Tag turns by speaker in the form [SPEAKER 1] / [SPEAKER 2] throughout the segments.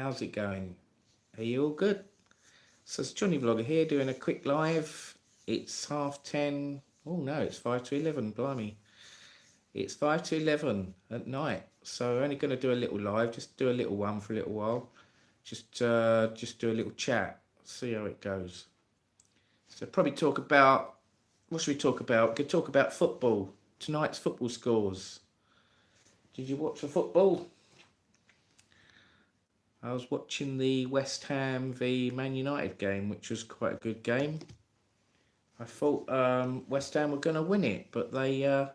[SPEAKER 1] How's it going? Are you all good? So it's Jonnyvlogger here doing a quick live. It's 10:30. Oh no, it's 5 to 11, blimey. It's 5 to 11 at night. So I'm only going to do a little live, just do a little one for a little while. Just do a little chat, see how it goes. So probably talk about, what should we talk about? We could talk about football, tonight's football scores. Did you watch the football? I was watching the West Ham v Man United game, which was quite a good game. I thought West Ham were going to win it, but they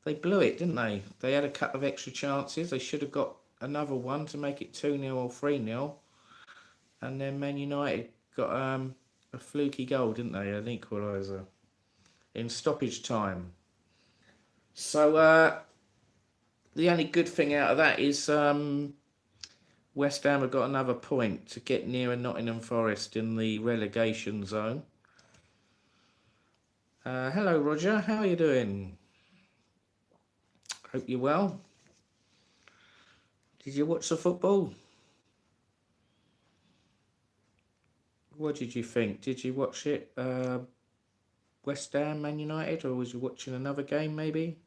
[SPEAKER 1] blew it, didn't they? They had a couple of extra chances. They should have got another one to make it 2-0 or 3-0. And then Man United got a fluky goal, didn't they? An equaliser in stoppage time. So the only good thing out of that is West Ham have got another point to get nearer Nottingham Forest in the relegation zone. Hello, Roger. How are you doing? Hope you're well. Did you watch the football? What did you think? Did you watch it, West Ham, Man United, or was you watching another game maybe?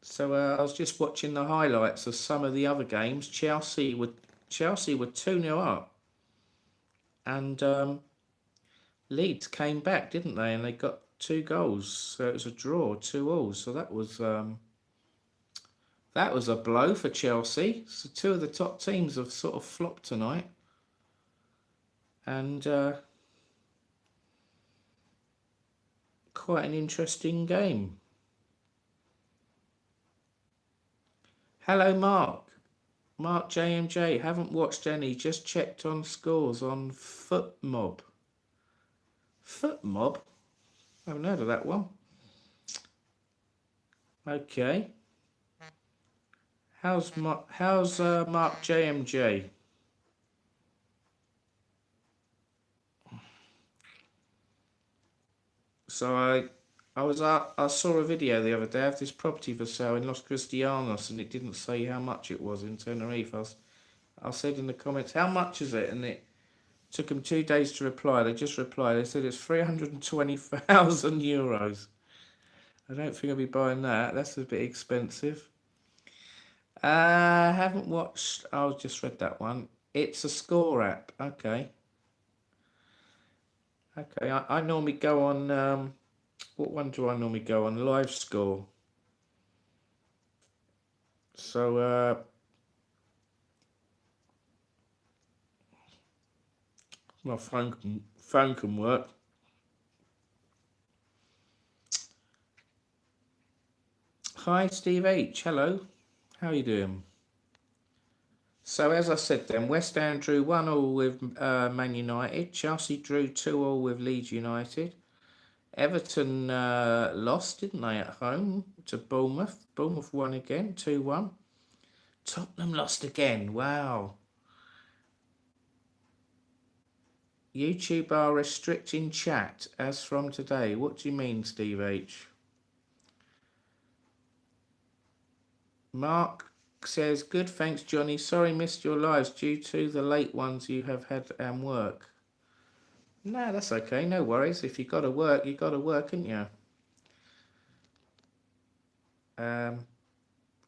[SPEAKER 1] So I was just watching the highlights of some of the other games. Chelsea were 2-0 up, and Leeds came back, didn't they? And they got 2 goals, so it was a draw, 2-2. So that was a blow for Chelsea. So 2 of the top teams have sort of flopped tonight, and quite an interesting game. Hello, Mark. Mark JMJ. Haven't watched any. Just checked on scores on FootMob. FootMob? I haven't heard of that one. Okay. How's Mark JMJ? So I saw a video the other day of this property for sale in Los Cristianos, and it didn't say how much it was in Tenerife. I said in the comments, how much is it? And it took them 2 days to reply. They just replied. They said it's 320,000 euros. I don't think I'll be buying that. That's a bit expensive. I haven't watched. I just read that one. It's a score app. Okay. Okay. I normally go on. What one do I normally go on? Live score. So my phone can work. Hi, Steve H. Hello. How are you doing? So as I said then, West Ham drew 1-1 with Man United. Chelsea drew 2-2 with Leeds United. Everton lost, didn't they, at home to Bournemouth. Bournemouth won again, 2-1. Tottenham lost again. Wow. YouTube are restricting chat as from today. What do you mean, Steve H? Mark says, good, thanks, Johnny. Sorry missed your lives due to the late ones you have had and work. No, that's okay. No worries. If you got to work, you got to work, haven't you?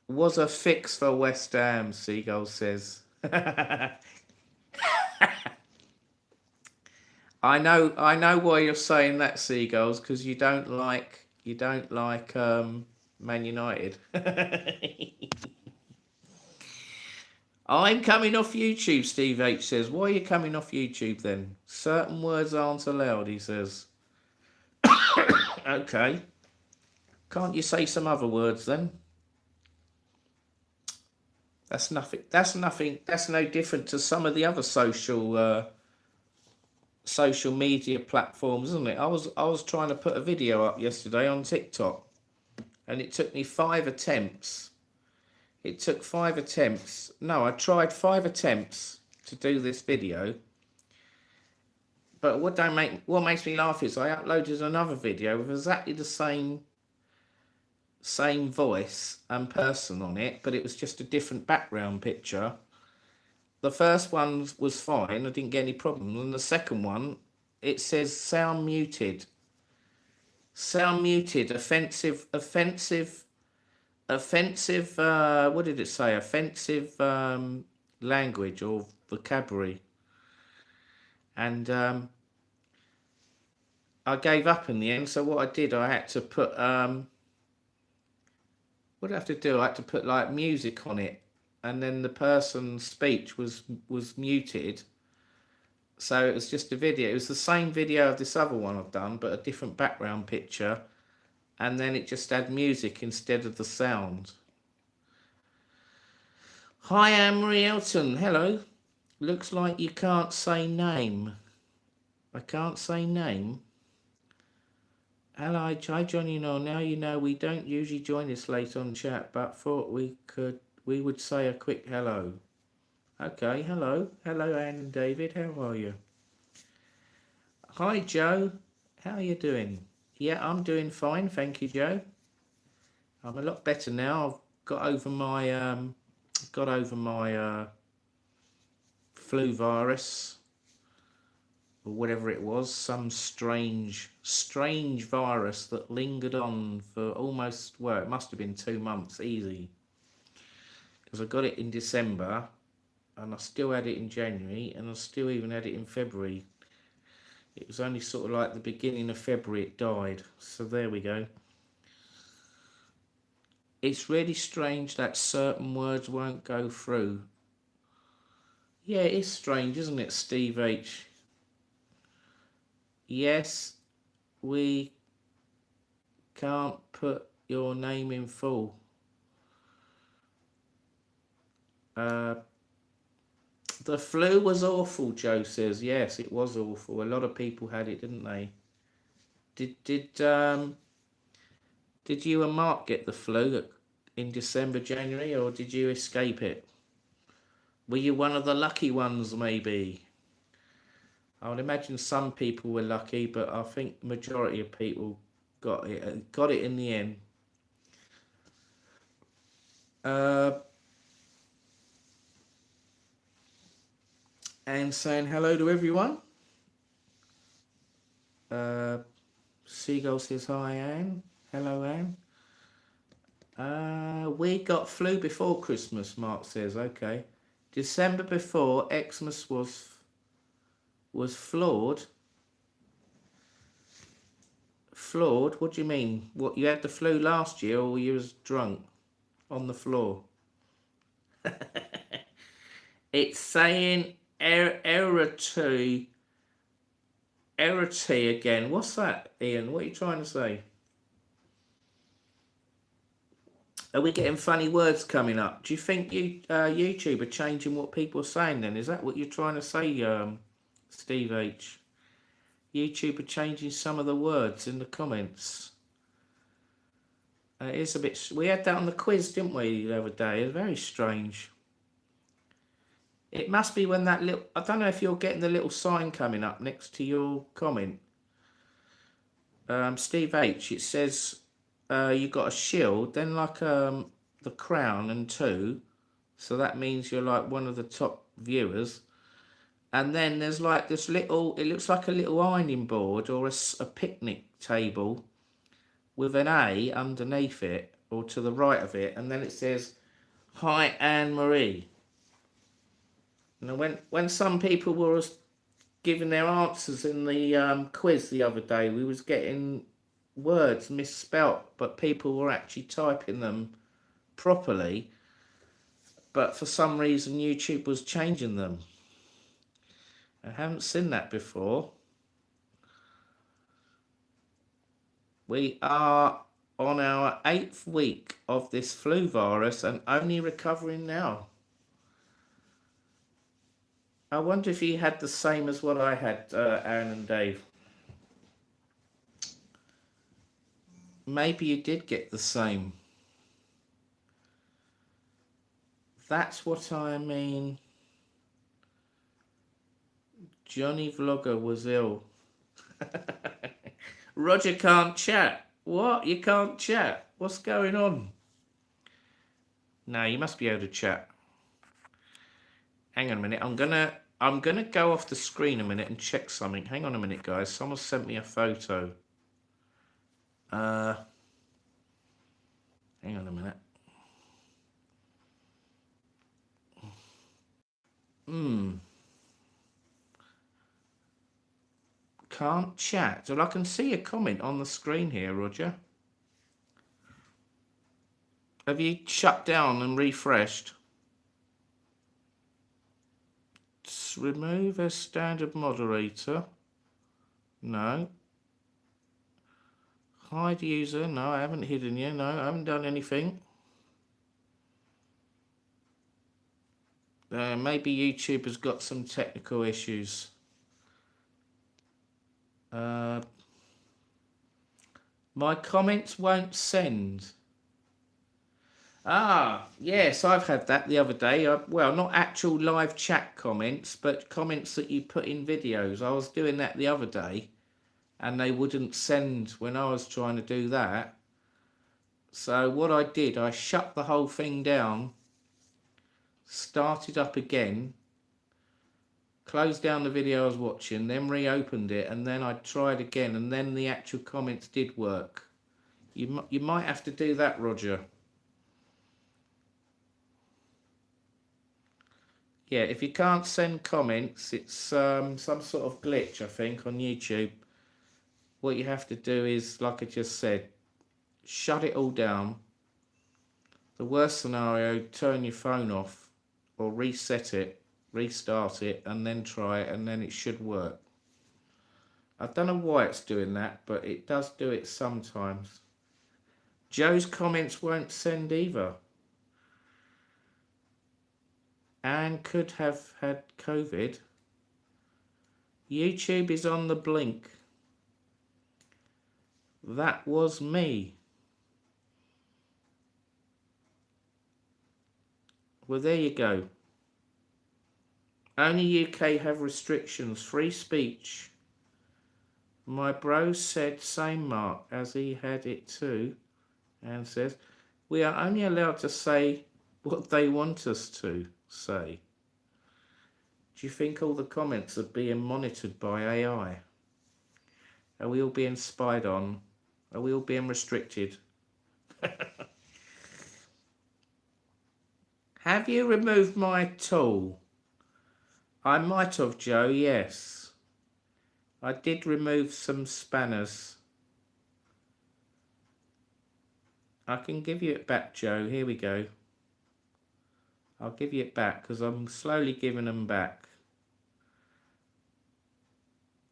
[SPEAKER 1] Was a fix for West Ham, Seagull says. I know why you're saying that, Seagulls, because you don't like Man United. I'm coming off YouTube, Steve H says. Why are you coming off YouTube then? Certain words aren't allowed, he says. Okay. Can't you say some other words then? That's nothing. That's no different to some of the other social media platforms, isn't it? I was trying to put a video up yesterday on TikTok, and it took me 5 attempts. It took 5 attempts. No, I tried 5 attempts to do this video But what makes me laugh is I uploaded another video with exactly the same voice and person on it, but it was just a different background picture. The first one was fine, I didn't get any problems, and the second one, it says sound muted. Sound muted, offensive, what did it say? Offensive language or vocabulary. And I gave up in the end, so what I did, I had to put, what did I have to do? I had to put like music on it, and then the person's speech was muted. So it was just a video. It was the same video of this other one I've done, but a different background picture. And then it just had music instead of the sound. Hi, Anne-Marie Elton. Hello. Looks like you can't say name. I can't say name. Hello, hi Johnny. No, now you know we don't usually join this late on chat, but thought we would say a quick hello. Okay, hello. Hello, Anne and David. How are you? Hi, Joe. How are you doing? Yeah, I'm doing fine, thank you, Joe. I'm a lot better now. I've got over my flu virus or whatever it was, some strange virus that lingered on for almost, well, it must have been 2 months easy, because I got it in December and I still had it in January and I still even had it in February. It was only sort of like the beginning of February it died. So there we go. It's really strange that certain words won't go through. Yeah, it is strange, isn't it, Steve H? Yes, we can't put your name in full. The flu was awful, Joe says. Yes, it was awful. A lot of people had it, didn't they? Did you and Mark get the flu in December, January, or did you escape it? Were you one of the lucky ones, maybe? I would imagine some people were lucky, but I think the majority of people got it in the end. And saying hello to everyone. Seagull says hi, Anne. Hello, Anne. We got flu before Christmas, Mark says. Okay. December before Xmas was flawed. Flawed? What do you mean? What, you had the flu last year, or you was drunk on the floor? It's saying error T again. What's that, Ian? What are you trying to say? Are we getting funny words coming up? Do you think YouTube are changing what people are saying then? Is that what you're trying to say, Steve H? YouTube are changing some of the words in the comments. It's a bit... We had that on the quiz, didn't we, the other day? It's very strange. It must be when that little... I don't know if you're getting the little sign coming up next to your comment. Steve H, it says you got a shield, then like the crown and 2. So that means you're like one of the top viewers. And then there's like this little... It looks like a little ironing board or a picnic table with an A underneath it or to the right of it. And then it says, hi, Anne-Marie. And when some people were giving their answers in the quiz the other day, we was getting words misspelt, but people were actually typing them properly. But for some reason, YouTube was changing them. I haven't seen that before. We are on our 8th week of this flu virus and only recovering now. I wonder if you had the same as what I had, Aaron and Dave. Maybe you did get the same. That's what I mean. Jonnyvlogger was ill. Roger can't chat. What? You can't chat? What's going on? No, you must be able to chat. Hang on a minute. I'm gonna go off the screen a minute and check something. Hang on a minute, guys. Someone sent me a photo. Hang on a minute. Can't chat. Well, I can see a comment on the screen here, Roger. Have you shut down and refreshed? Remove as standard moderator. No. Hide user. No, I haven't hidden you. No, I haven't done anything. Maybe YouTube has got some technical issues. My comments won't send. Ah, yes, I've had that the other day. Well, not actual live chat comments, but comments that you put in videos. I was doing that the other day, and they wouldn't send when I was trying to do that. So what I did, I shut the whole thing down, started up again, closed down the video I was watching, then reopened it, and then I tried again, and then the actual comments did work. You might have to do that, Roger. Yeah, if you can't send comments, it's some sort of glitch, I think, on YouTube. What you have to do is, like I just said, shut it all down. The worst scenario, turn your phone off or reset it, restart it, and then try it, and then it should work. I don't know why it's doing that, but it does do it sometimes. Joe's comments won't send either. Anne could have had COVID. YouTube is on the blink. That was me. Well, there you go. Only UK have restrictions. Free speech. My bro said same, Mark, as he had it too. And says, we are only allowed to say what they want us to say. Do you think all the comments are being monitored by AI? Are we all being spied on? Are we all being restricted? Have you removed my tool? I might have, Joe, yes. I did remove some spanners. I can give you it back, Joe. Here we go. I'll give you it back because I'm slowly giving them back.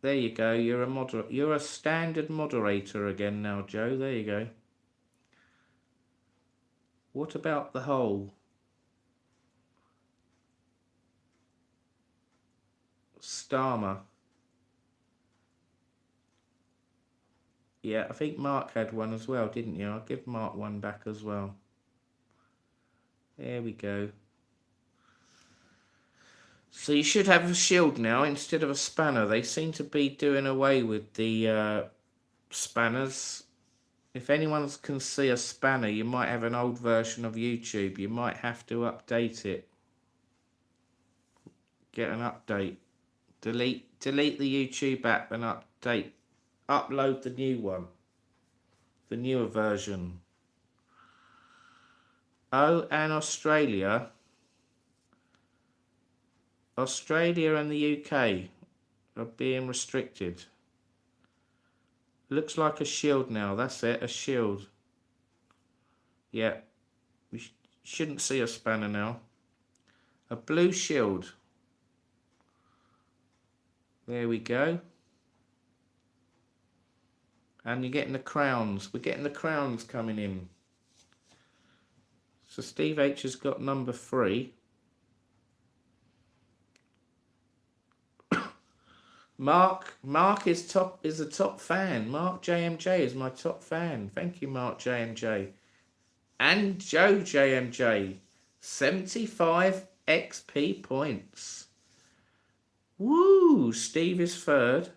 [SPEAKER 1] There you go. You're a standard moderator again now, Joe. There you go. What about the hole? Starmer. Yeah, I think Mark had one as well, didn't you? I'll give Mark one back as well. There we go. So you should have a shield now instead of a spanner. They seem to be doing away with the spanners. If anyone can see a spanner, you might have an old version of YouTube. You might have to update it. Get an update. Delete the YouTube app and upload the new one. The newer version. Oh, and Australia. Australia and the UK are being restricted. Looks like a shield now. That's it, a shield. Yeah, we shouldn't see a spanner now. A blue shield. There we go. And you're getting the crowns. We're getting the crowns coming in. So Steve H has got number 3. Mark is a top fan. Mark JMJ is my top fan. Thank you, Mark JMJ. And Joe JMJ. 75 XP points. Woo! Steve is third.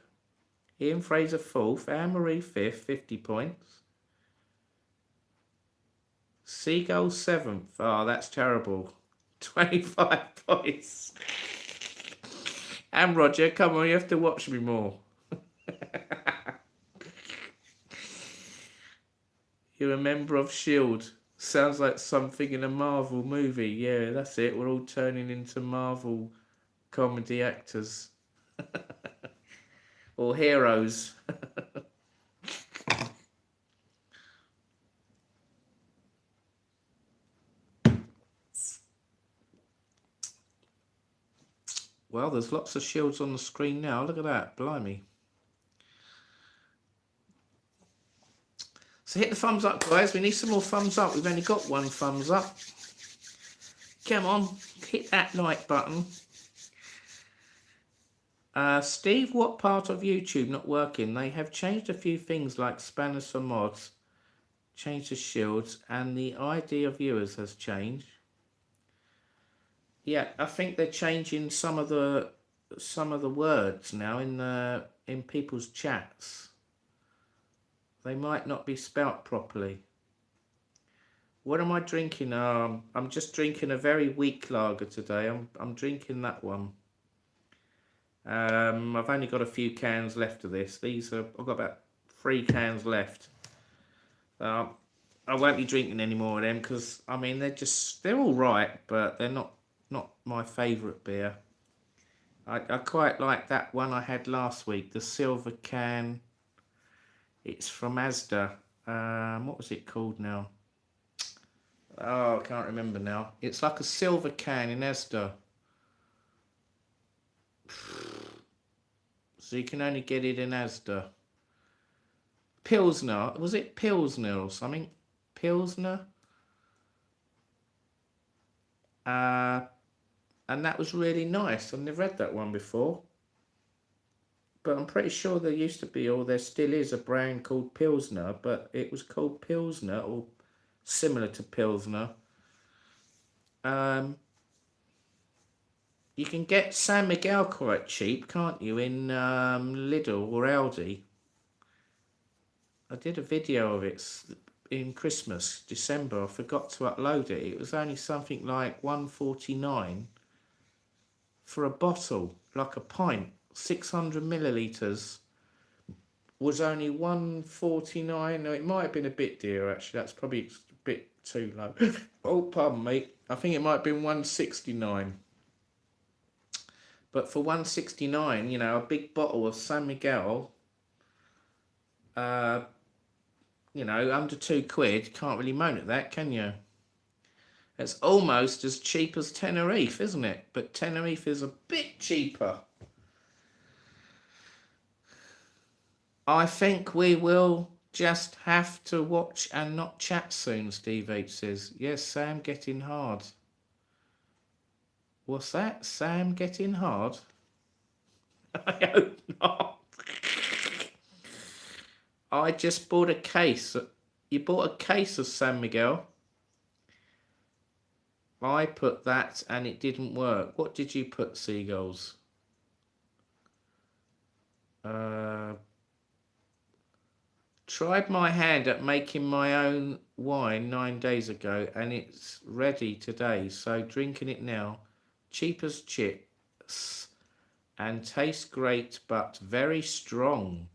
[SPEAKER 1] Ian Fraser fourth. Anne-Marie fifth, 50 points. Seagull seventh. Oh, that's terrible. 25 points. And Roger, come on, you have to watch me more. You're a member of S.H.I.E.L.D. Sounds like something in a Marvel movie. Yeah, that's it. We're all turning into Marvel comedy actors. Or heroes. Well, there's lots of shields on the screen now. Look at that. Blimey. So hit the thumbs up, guys. We need some more thumbs up. We've only got one thumbs up. Come on. Hit that like button. Steve, what part of YouTube not working? They have changed a few things like spanners for mods, changed the shields, and the ID of viewers has changed. Yeah, I think they're changing some of the words now in people's chats. They might not be spelt properly. What am I drinking? I'm just drinking a very weak lager today. I'm drinking that one. I've only got a few cans left of this. I've got about 3 cans left. I won't be drinking any more of them because I mean they're all right, but they're not my favourite beer. I quite like that one I had last week, the silver can. It's from Asda. What was it called now? Oh, I can't remember now. It's like a silver can in Asda. So you can only get it in Asda. Pilsner. Was it Pilsner or something? Pilsner? And that was really nice. I've never had that one before. But I'm pretty sure there used to be, or there still is, a brand called Pilsner, but it was called Pilsner, or similar to Pilsner. You can get San Miguel quite cheap, can't you, in Lidl or Aldi. I did a video of it in Christmas, December. I forgot to upload it. It was only something like $1.49 for a bottle, like a pint. 600 millilitres was only $1.49. No, it might have been a bit dear actually. That's probably a bit too low. Oh, pardon me. I think it might have been $1.69. But for $1.69, you know, a big bottle of San Miguel, you know, under £2, can't really moan at that, can you? It's almost as cheap as Tenerife, isn't it? But Tenerife is a bit cheaper. I think we will just have to watch and not chat soon, Steve H says. Yes, Sam getting hard. What's that? Sam getting hard? I hope not. I just bought a case. You bought a case of San Miguel. I put that and it didn't work. What did you put, Seagulls? Tried my hand at making my own wine 9 days ago and it's ready today, so drinking it now. Cheap as chips and tastes great but very strong.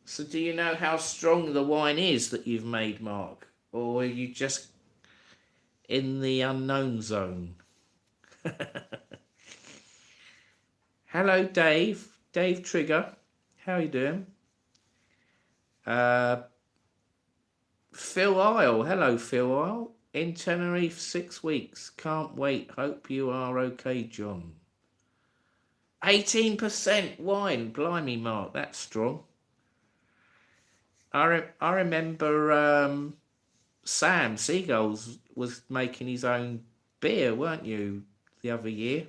[SPEAKER 1] So do you know how strong the wine is that you've made, Mark? Or are you just in the unknown zone? Hello, Dave. Dave Trigger. How are you doing? Phil Isle. Hello, Phil Isle. In Tenerife, 6 weeks. Can't wait. Hope you are okay, John. 18% wine. Blimey, Mark. That's strong. I remember Sam Seagulls was making his own beer, weren't you, the other year?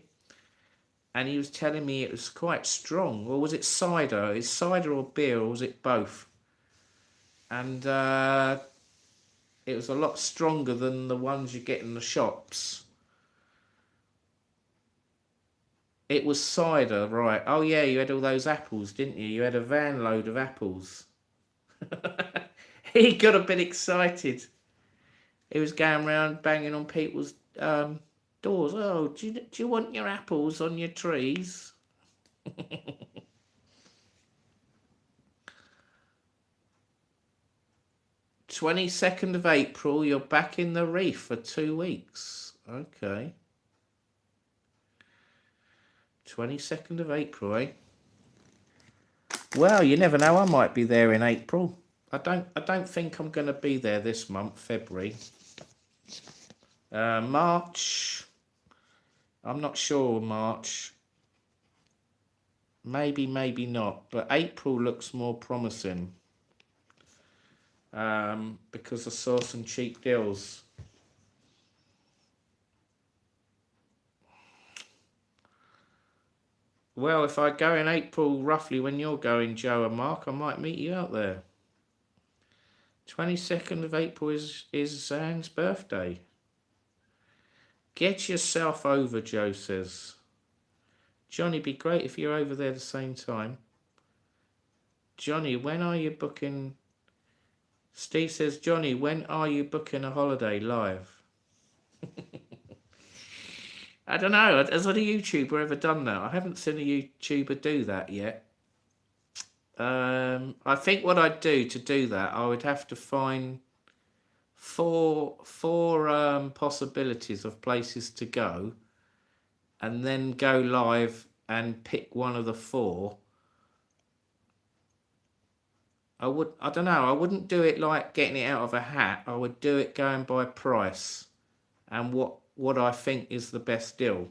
[SPEAKER 1] And he was telling me it was quite strong. Or was it cider? Is cider or beer, or was it both? And it was a lot stronger than the ones you get in the shops. It was cider, right. Oh, yeah, you had all those apples, didn't you? You had a van load of apples. He got a bit excited. He was going around banging on people's doors. Oh, do you want your apples on your trees? 22nd of April, you're back in the reef for 2 weeks. Okay. 22nd of April, eh? Well, you never know. I might be there in April. I don't think I'm going to be there this month, February. March. I'm not sure. March. Maybe, maybe not. But April looks more promising. Because I saw some cheap deals. Well, if I go in April, roughly when you're going, Joe and Mark, I might meet you out there. 22nd of April is Zan's birthday. Get yourself over, Joe says. Johnny, be great if you're over there the same time. Johnny, when are you booking... Steve says, Johnny, when are you booking a holiday live? I don't know. Has any YouTuber ever done that? I haven't seen a YouTuber do that yet. I think what I'd do to do that, I would have to find four possibilities of places to go, and then go live and pick one of the four. I don't know, I wouldn't do it like getting it out of a hat. I would do it going by price and what I think is the best deal.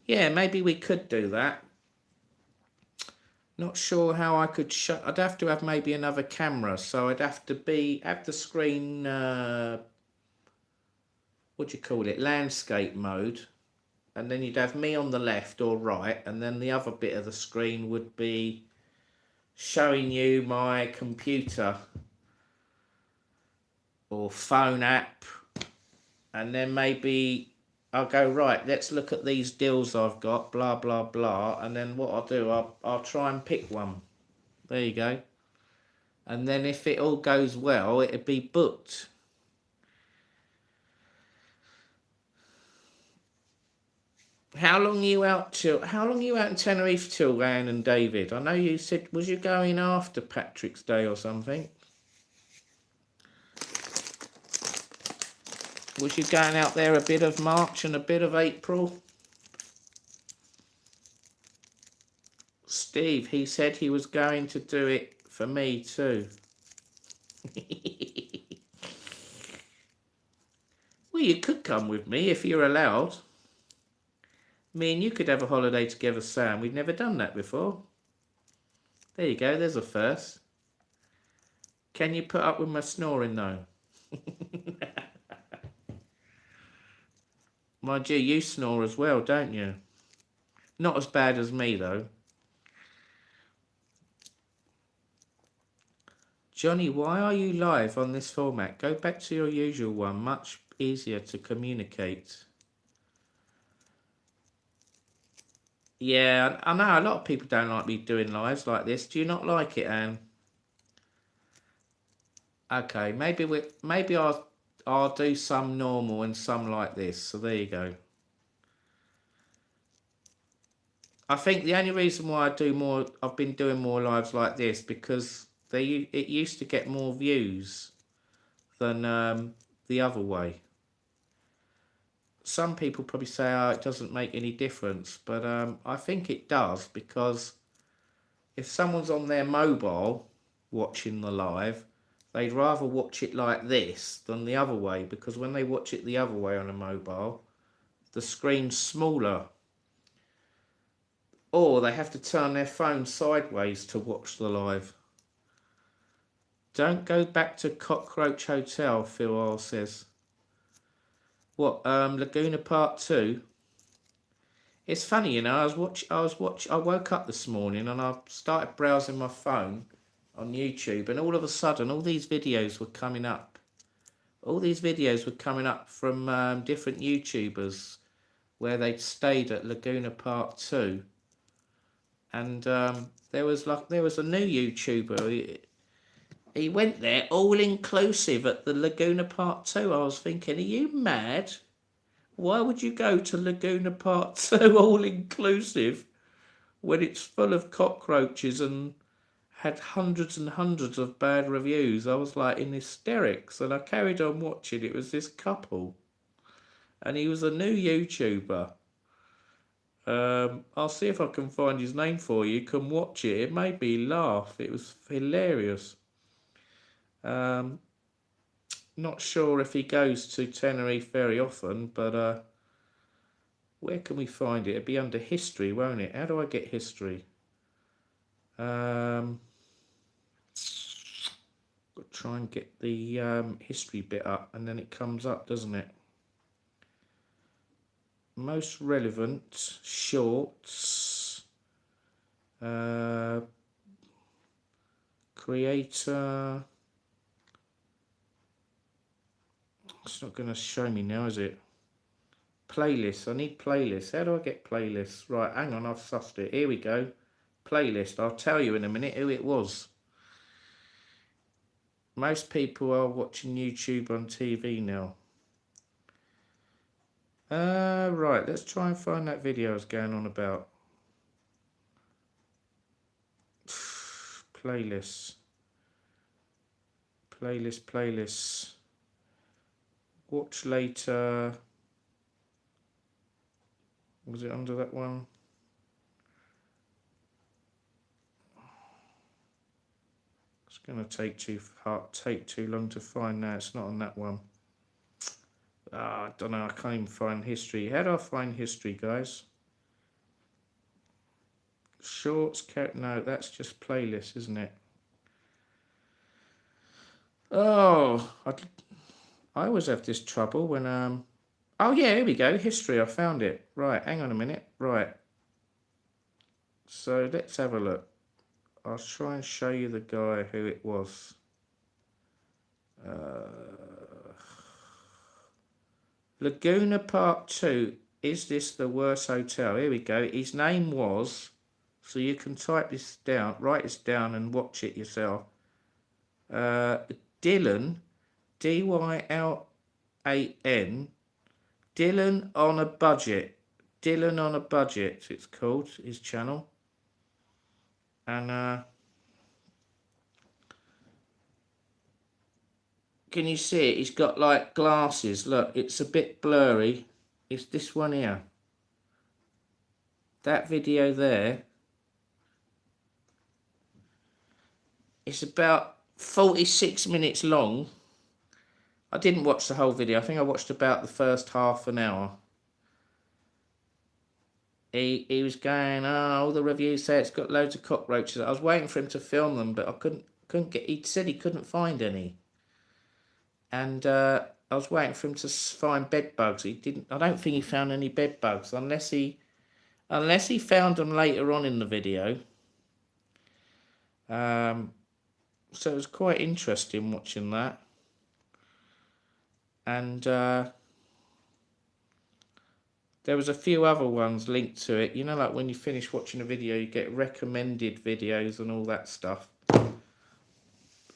[SPEAKER 1] Yeah, maybe we could do that. Not sure how I could show. I'd have to have maybe another camera, so I'd have to have the screen, what do you call it, landscape mode, and then you'd have me on the left or right, and then the other bit of the screen would be showing you my computer or phone app, and then maybe I'll go, right, let's look at these deals I've got, blah, blah, blah, and then what I'll do, I'll try and pick one. There you go. And then if it all goes well, it'd be booked. How long are you out in Tenerife till, Anne and David? I know you said, was you going after Patrick's Day or something? Was you going out there a bit of March and a bit of April? Steve, he said he was going to do it for me too. Well, you could come with me if you're allowed. Me and you could have a holiday together, Sam. We've never done that before. There you go, there's a first. Can you put up with my snoring though? Mind you snore as well, don't you? Not as bad as me though. Johnny, why are you live on this format? Go back to your usual one. Much easier to communicate. Yeah, I know a lot of people don't like me doing lives like this. Do you not like it, Anne? Okay, maybe I'll do some normal and some like this. So there you go. I think the only reason why I've been doing more lives like this, because it used to get more views than the other way. Some people probably say, oh, it doesn't make any difference, but I think it does, because if someone's on their mobile watching the live, they'd rather watch it like this than the other way, because when they watch it the other way on a mobile, the screen's smaller. Or they have to turn their phone sideways to watch the live. Don't go back to Cockroach Hotel, Phil Oil says. What, Laguna Part 2? It's funny, you know, I woke up this morning and I started browsing my phone on YouTube, and all of a sudden all these videos were coming up. All these videos were coming up from different YouTubers where they'd stayed at Laguna Park 2. And there was a new YouTuber. He went there all inclusive at the Laguna Park 2. I was thinking, are you mad? Why would you go to Laguna Park 2 all inclusive when it's full of cockroaches and had hundreds and hundreds of bad reviews? I was like in hysterics, and I carried on watching. It was this couple, and he was a new YouTuber. I'll see if I can find his name for you. You can watch it. It made me laugh. It was hilarious. Not sure if he goes to Tenerife very often, but where can we find it? It'll be under history, won't it? How do I get history? Got to try and get the history bit up, and then it comes up, doesn't it? Most relevant shorts, creator. It's not going to show me now, is it? Playlist. I need playlists. How do I get playlists? Right, hang on, I've sussed it. Here we go. Playlist. I'll tell you in a minute who it was. Most people are watching YouTube on TV now. Right, let's try and find that video I was going on about. Playlists. Playlists. Watch later. Was it under that one? It's going to take too long to find now. It's not on that one. I don't know. I can't even find history. How do I find history, guys? Shorts. No, that's just playlist, isn't it? Oh, I always have this trouble when oh yeah, here we go. History. I found it. Right, hang on a minute. Right. So let's have a look. I'll try and show you the guy who it was. Laguna Park 2. Is this the worst hotel? Here we go. His name was, so you can type this down, write this down and watch it yourself. Dylan, D-Y-L-A-N, Dylan on a Budget. Dylan on a Budget, it's called, his channel. And can you see it? He's got like glasses. Look, it's a bit blurry. It's this one here. That video there. It's about 46 minutes long. I didn't watch the whole video. I think I watched about the first half an hour. He was going, oh, all the reviews say it's got loads of cockroaches. I was waiting for him to film them, but I couldn't get. He said he couldn't find any. And I was waiting for him to find bed bugs. He didn't. I don't think he found any bed bugs unless he found them later on in the video. So it was quite interesting watching that. And there was a few other ones linked to it. You know, like when you finish watching a video, you get recommended videos and all that stuff.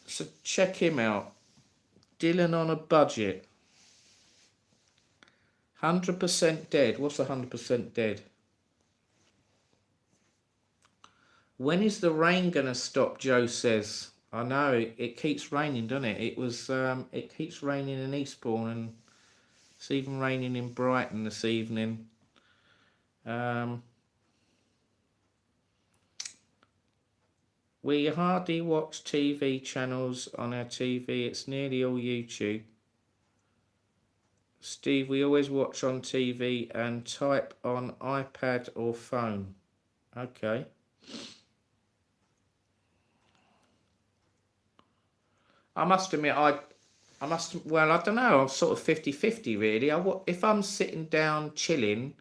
[SPEAKER 1] So check him out. Dylan on a Budget. 100% dead. What's 100% dead? When is the rain going to stop, Joe says. I know, it keeps raining, doesn't it? It keeps raining in Eastbourne, and it's even raining in Brighton this evening. We hardly watch TV channels on our TV. It's nearly all YouTube. Steve, we always watch on TV and type on iPad or phone. Okay. I must admit, well, I don't know, I'm sort of 50-50 really. If I'm sitting down chilling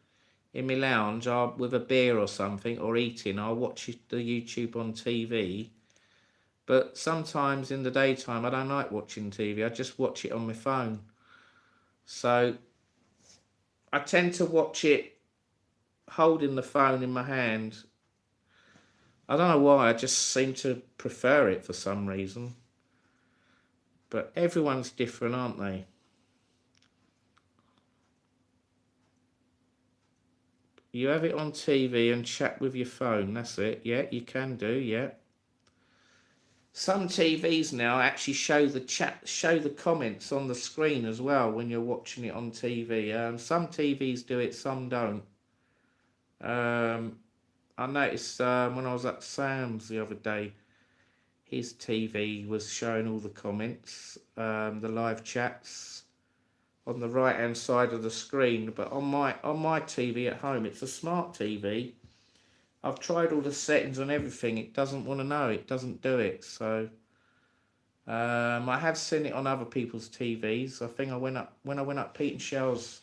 [SPEAKER 1] in my lounge with a beer or something, or eating, I'll watch the YouTube on TV. But sometimes in the daytime, I don't like watching TV. I just watch it on my phone. So I tend to watch it holding the phone in my hand. I don't know why, I just seem to prefer it for some reason. But everyone's different, aren't they? You have it on TV and chat with your phone, that's it. Yeah, you can do, yeah. Some TVs now actually show the comments on the screen as well when you're watching it on TV. Some TVs do it, some don't. I noticed when I was at Sam's the other day, his TV was showing all the comments, the live chats on the right hand side of the screen. But on my TV at home, it's a smart TV. I've tried all the settings and everything. It doesn't want to know. It doesn't do it. So I have seen it on other people's TVs. I think when I went up Pete and Shell's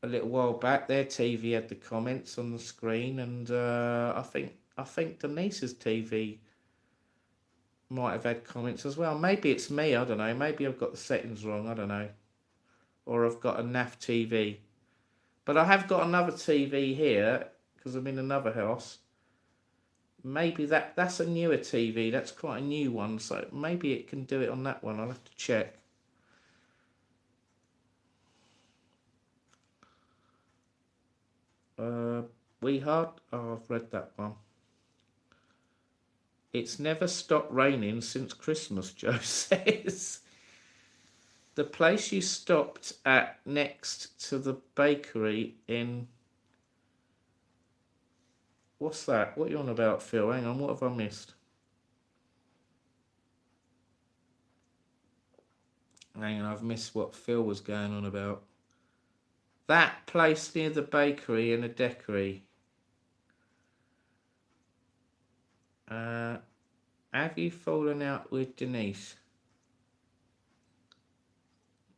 [SPEAKER 1] a little while back, their TV had the comments on the screen, and I think Denise's TV might have had comments as well. Maybe it's me, I don't know. Maybe I've got the settings wrong, I don't know. Or I've got a NAF TV. But I have got another TV here, because I'm in another house. Maybe that's a newer TV. That's quite a new one, so maybe it can do it on that one. I'll have to check. We Hard? Oh, I've read that one. It's never stopped raining since Christmas, Joe says. The place you stopped at next to the bakery in... What's that? What are you on about, Phil? Hang on, what have I missed? Hang on, I've missed what Phil was going on about. That place near the bakery in a decory. Have you fallen out with Denise?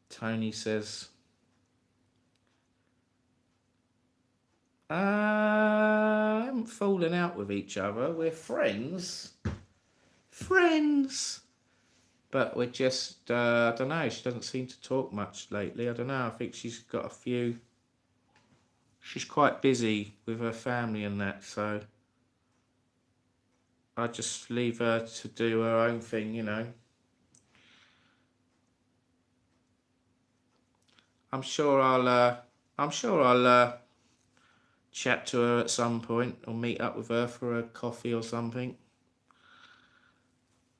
[SPEAKER 1] Tony says. I haven't fallen out with each other. We're friends. Friends. But we're just, I don't know, she doesn't seem to talk much lately. I don't know, I think she's got a few... She's quite busy with her family and that, so... I just leave her to do her own thing, you know. I'm sure I'll chat to her at some point, or meet up with her for a coffee or something.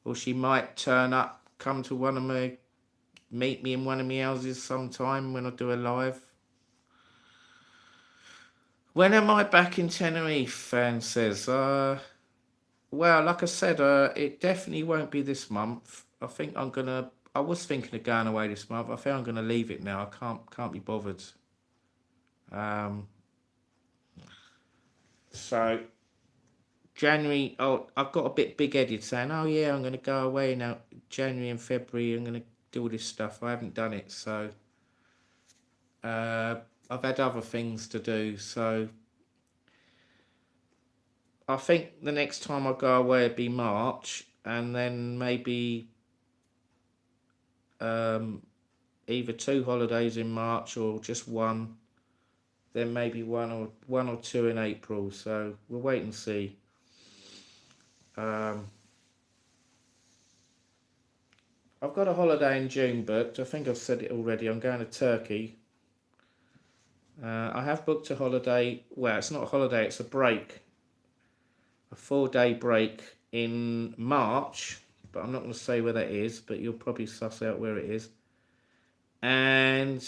[SPEAKER 1] Or she might turn up, come to meet me in one of my houses sometime when I do a live. When am I back in Tenerife? Fan says. Well, like I said, it definitely won't be this month. I think I was thinking of going away this month. I think I'm gonna leave it now. I can't be bothered. So January. Oh, I've got a bit big-headed saying, "Oh yeah, I'm gonna go away now. January and February. I'm gonna do all this stuff." I haven't done it, so I've had other things to do. So I think the next time I go away would be March, and then maybe either 2 holidays in March or just one. Then maybe one or two in April. So we'll wait and see. I've got a holiday in June booked. I think I've said it already. I'm going to Turkey. I have booked a holiday. Well, it's not a holiday, it's a break. A 4-day break in March. But I'm not going to say where that is, but you'll probably suss out where it is. And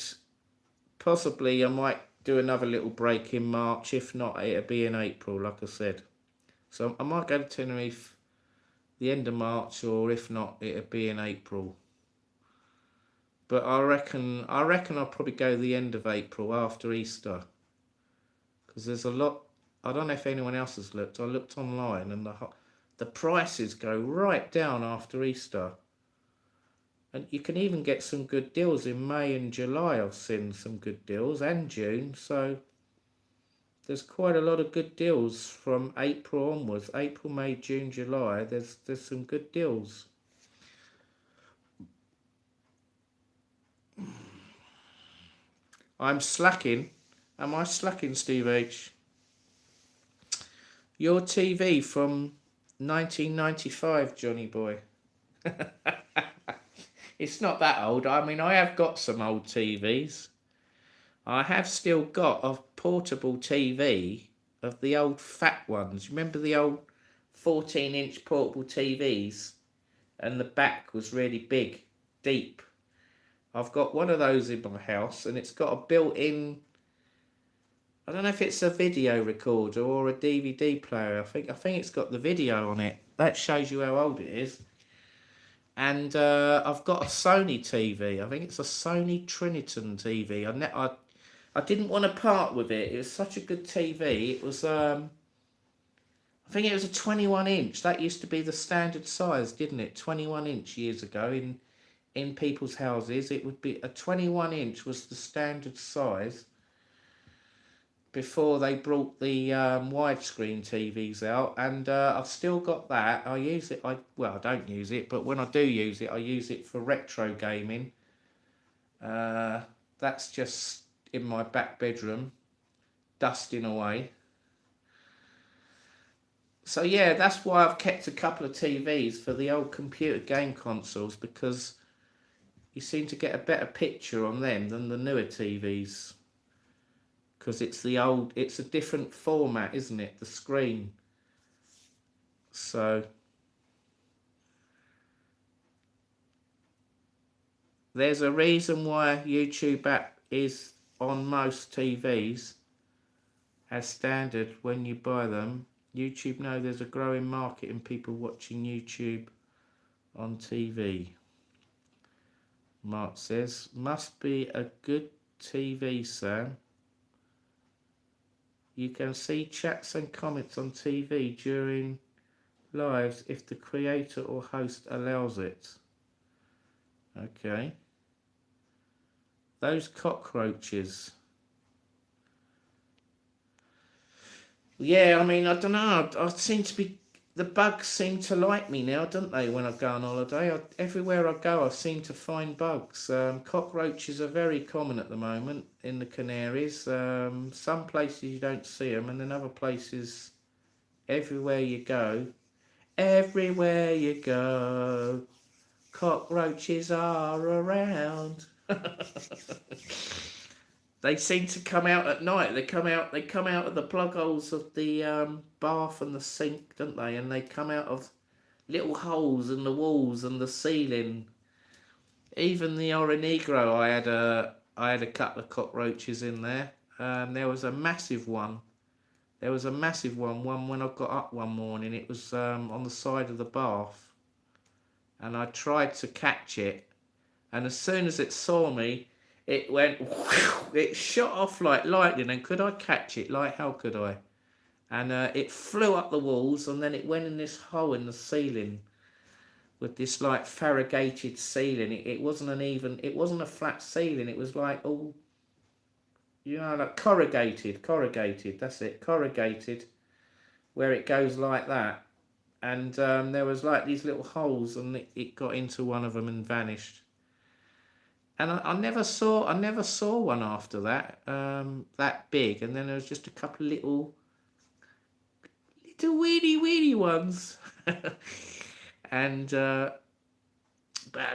[SPEAKER 1] possibly I might do another little break in March. If not, it'll be in April, like I said. So I might go to Tenerife the end of March, or if not, it'll be in April. But I reckon I'll probably go the end of April after Easter. Because there's a lot... I don't know if anyone else has looked. I looked online and the prices go right down after Easter. And you can even get some good deals in May and July. I've seen some good deals, and June. So there's quite a lot of good deals from April onwards. April, May, June, July. There's some good deals. I'm slacking. Am I slacking, Steve H? Your TV from 1995, Johnny boy. It's not that old. I mean, I have got some old TVs. I have still got a portable TV of the old fat ones. Remember the old 14-inch portable TVs? And the back was really big, deep. I've got one of those in my house, and it's got a built-in, I don't know if it's a video recorder or a DVD player. I think it's got the video on it. That shows you how old it is. And I've got a Sony TV. I think it's a Sony Triniton TV. I didn't want to part with it. It was such a good TV. It was I think it was a 21-inch. That used to be the standard size, didn't it? 21-inch years ago in people's houses. It would be a 21-inch was the standard size before they brought the widescreen TVs out, and I've still got that. I use it. I don't use it, but when I do use it, I use it for retro gaming. That's just in my back bedroom, dusting away. So yeah, that's why I've kept a couple of TVs for the old computer game consoles, because you seem to get a better picture on them than the newer TVs. Because it's a different format, isn't it? The screen. So there's a reason why YouTube app is on most TVs as standard when you buy them. YouTube know there's a growing market in people watching YouTube on TV. Mark says, must be a good TV, Sam. You can see chats and comments on TV during lives if the creator or host allows it. Okay. Those cockroaches. Yeah, I mean, I don't know. I seem to be... The bugs seem to like me now, don't they, when I go on holiday? Everywhere I go, I seem to find bugs. Cockroaches are very common at the moment in the Canaries. Some places you don't see them, and then other places, everywhere you go, cockroaches are around. They seem to come out at night. They come out of the plug holes of the bath and the sink, don't they? And they come out of little holes in the walls and the ceiling. Even the Oronegro, I had a couple of cockroaches in there. There was a massive one. One when I got up one morning. It was on the side of the bath, and I tried to catch it. And as soon as it saw me, it went, it shot off like lightning. And could I catch it? Like, how could I? And it flew up the walls, and then it went in this hole in the ceiling with this like variegated ceiling. It wasn't a flat ceiling. It was like all, you know, like corrugated. That's it, corrugated, where it goes like that. And there was like these little holes, and it got into one of them and vanished. And I never saw one after that, that big. And then there was just a couple of little weedy ones. And but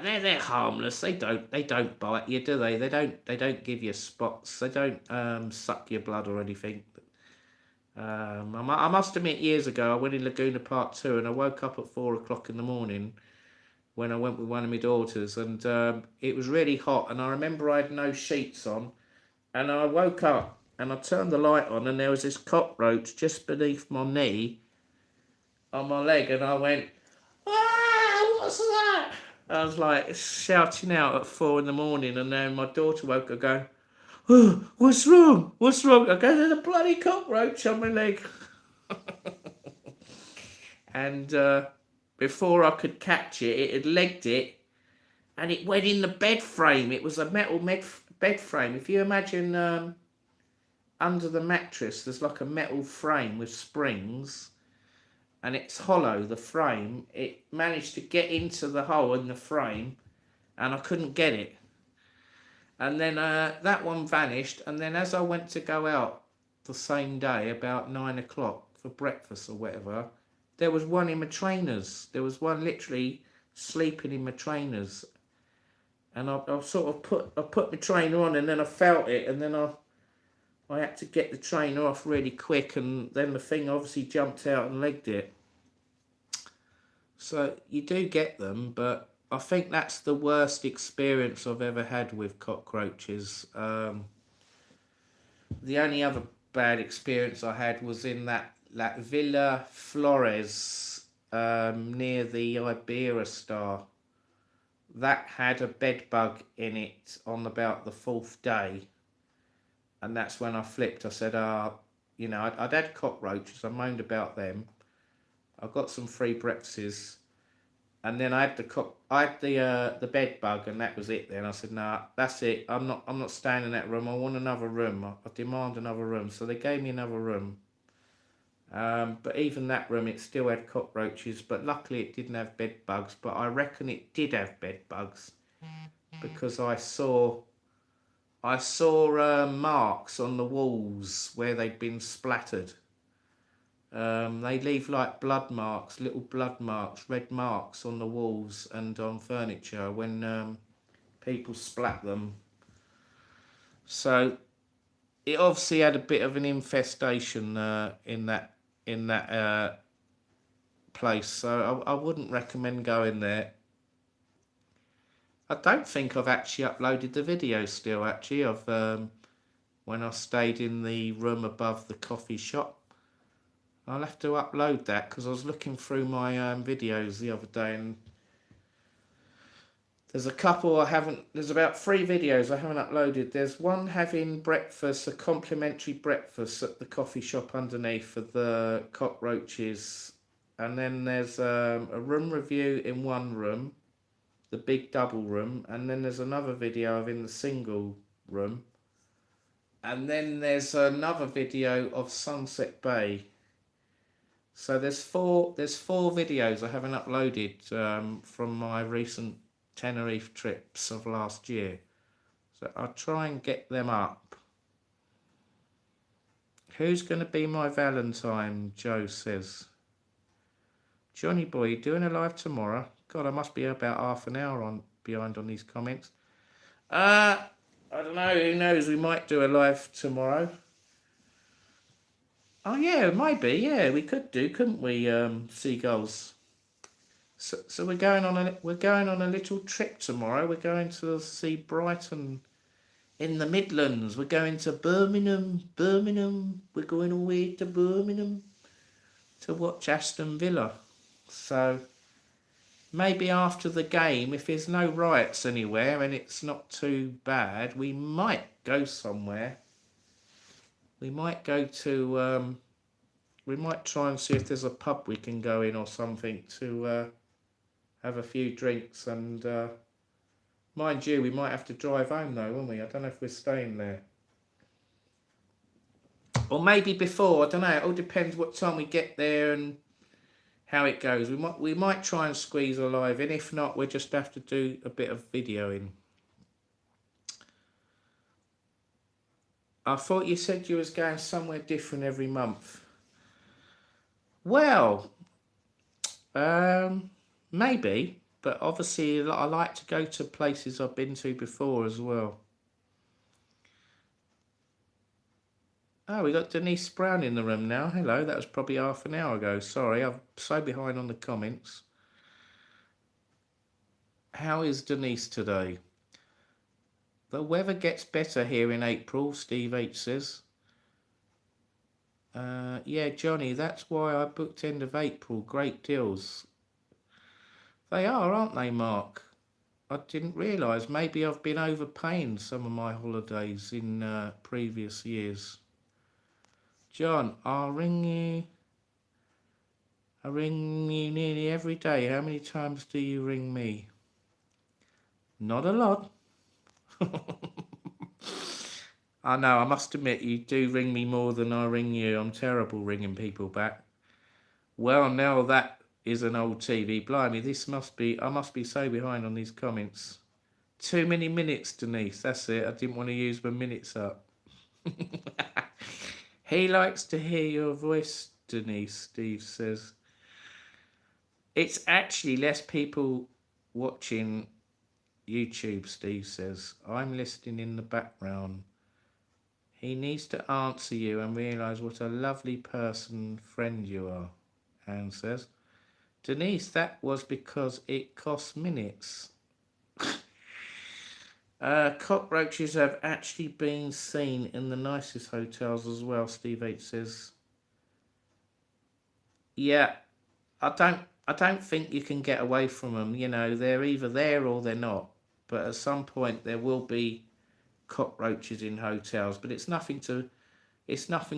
[SPEAKER 1] they're harmless. They don't bite you, do they? They don't give you spots. They don't suck your blood or anything. I must admit, years ago I went in Laguna Park 2, and I woke up at 4 o'clock in the morning when I went with one of my daughters, and it was really hot, and I remember I had no sheets on, and I woke up and I turned the light on, and there was this cockroach just beneath my knee on my leg, and I went, "Ah, what's that?" I was like shouting out at 4 in the morning, and then my daughter woke up going, "Oh, what's wrong? I go, "There's a bloody cockroach on my leg." And before I could catch it, it had legged it, and it went in the bed frame. It was a metal bed frame. If you imagine under the mattress, there's like a metal frame with springs, and it's hollow, the frame. It managed to get into the hole in the frame, and I couldn't get it. And then that one vanished. And then as I went to go out the same day, about 9 o'clock for breakfast or whatever, there was one in my trainers. There was one literally sleeping in my trainers. And I sort of put my trainer on, and then I felt it, and then I had to get the trainer off really quick, and then the thing obviously jumped out and legged it. So you do get them, but I think that's the worst experience I've ever had with cockroaches. The only other bad experience I had was in that Villa Flores near the Iberia Star. That had a bed bug in it on about the 4th day. And that's when I flipped. I said, you know, I'd had cockroaches. I moaned about them. I got some free breakfasts. And then I had the bed bug, and that was it. Then I said, "Nah, that's it. I'm not staying in that room. I want another room. I demand another room." So they gave me another room. But even that room, it still had cockroaches. But luckily, it didn't have bed bugs. But I reckon it did have bed bugs because I saw marks on the walls where they'd been splattered. They leave like blood marks, little blood marks, red marks on the walls and on furniture when people splat them. So it obviously had a bit of an infestation in that place. So I wouldn't recommend going there. I don't think I've actually uploaded the video still, actually, of when I stayed in the room above the coffee shop. I'll have to upload that because I was looking through my videos the other day, and there's a couple I haven't, there's about 3 videos I haven't uploaded. There's one having breakfast, a complimentary breakfast at the coffee shop underneath for the cockroaches. And then there's a room review in one room, the big double room. And then there's another video of in the single room. And then there's another video of Sunset Bay. So there's four videos I haven't uploaded from my recent Tenerife trips of last year. So I'll try and get them up. Who's going to be my Valentine? Joe says. Johnny boy, you doing a live tomorrow? God, I must be about half an hour behind on these comments. I don't know. Who knows? We might do a live tomorrow. Oh yeah, maybe. Yeah, we could do, couldn't we? Seagulls. So we're going on a little trip tomorrow. We're going to see Brighton in the Midlands. We're going to Birmingham. We're going away to Birmingham to watch Aston Villa. So maybe after the game, if there's no riots anywhere and it's not too bad, we might go somewhere. We might go to, we might try and see if there's a pub we can go in or something to have a few drinks. And mind you, we might have to drive home though, won't we? I don't know if we're staying there. Or maybe before, I don't know. It all depends what time we get there and how it goes. We might try and squeeze a live in. If not, we'll just have to do a bit of videoing. I thought you said you was going somewhere different every month. Well, maybe, but obviously I like to go to places I've been to before as well. Oh, we got Denise Brown in the room now. Hello, that was probably half an hour ago. Sorry, I'm so behind on the comments. How is Denise today? The weather gets better here in April, Steve H says. Yeah, Johnny, that's why I booked end of April. Great deals. They are, aren't they, Mark? I didn't realise. Maybe I've been overpaying some of my holidays in previous years. John, I ring you nearly every day. How many times do you ring me? Not a lot. I know, I must admit, you do ring me more than I ring you. I'm terrible ringing people back. Well, now that is an old TV. Blimey, this must be, I must be so behind on these comments. Too many minutes, Denise. That's it. I didn't want to use my minutes up. He likes to hear your voice, Denise, Steve says. It's actually less people watching YouTube, Steve says. I'm listening in the background. He needs to answer you and realise what a lovely person, friend you are, Anne says. Denise, that was because it costs minutes. Cockroaches have actually been seen in the nicest hotels as well, Steve H says. Yeah, I don't think you can get away from them. You know, they're either there or they're not. But at some point there will be cockroaches in hotels. But it's nothing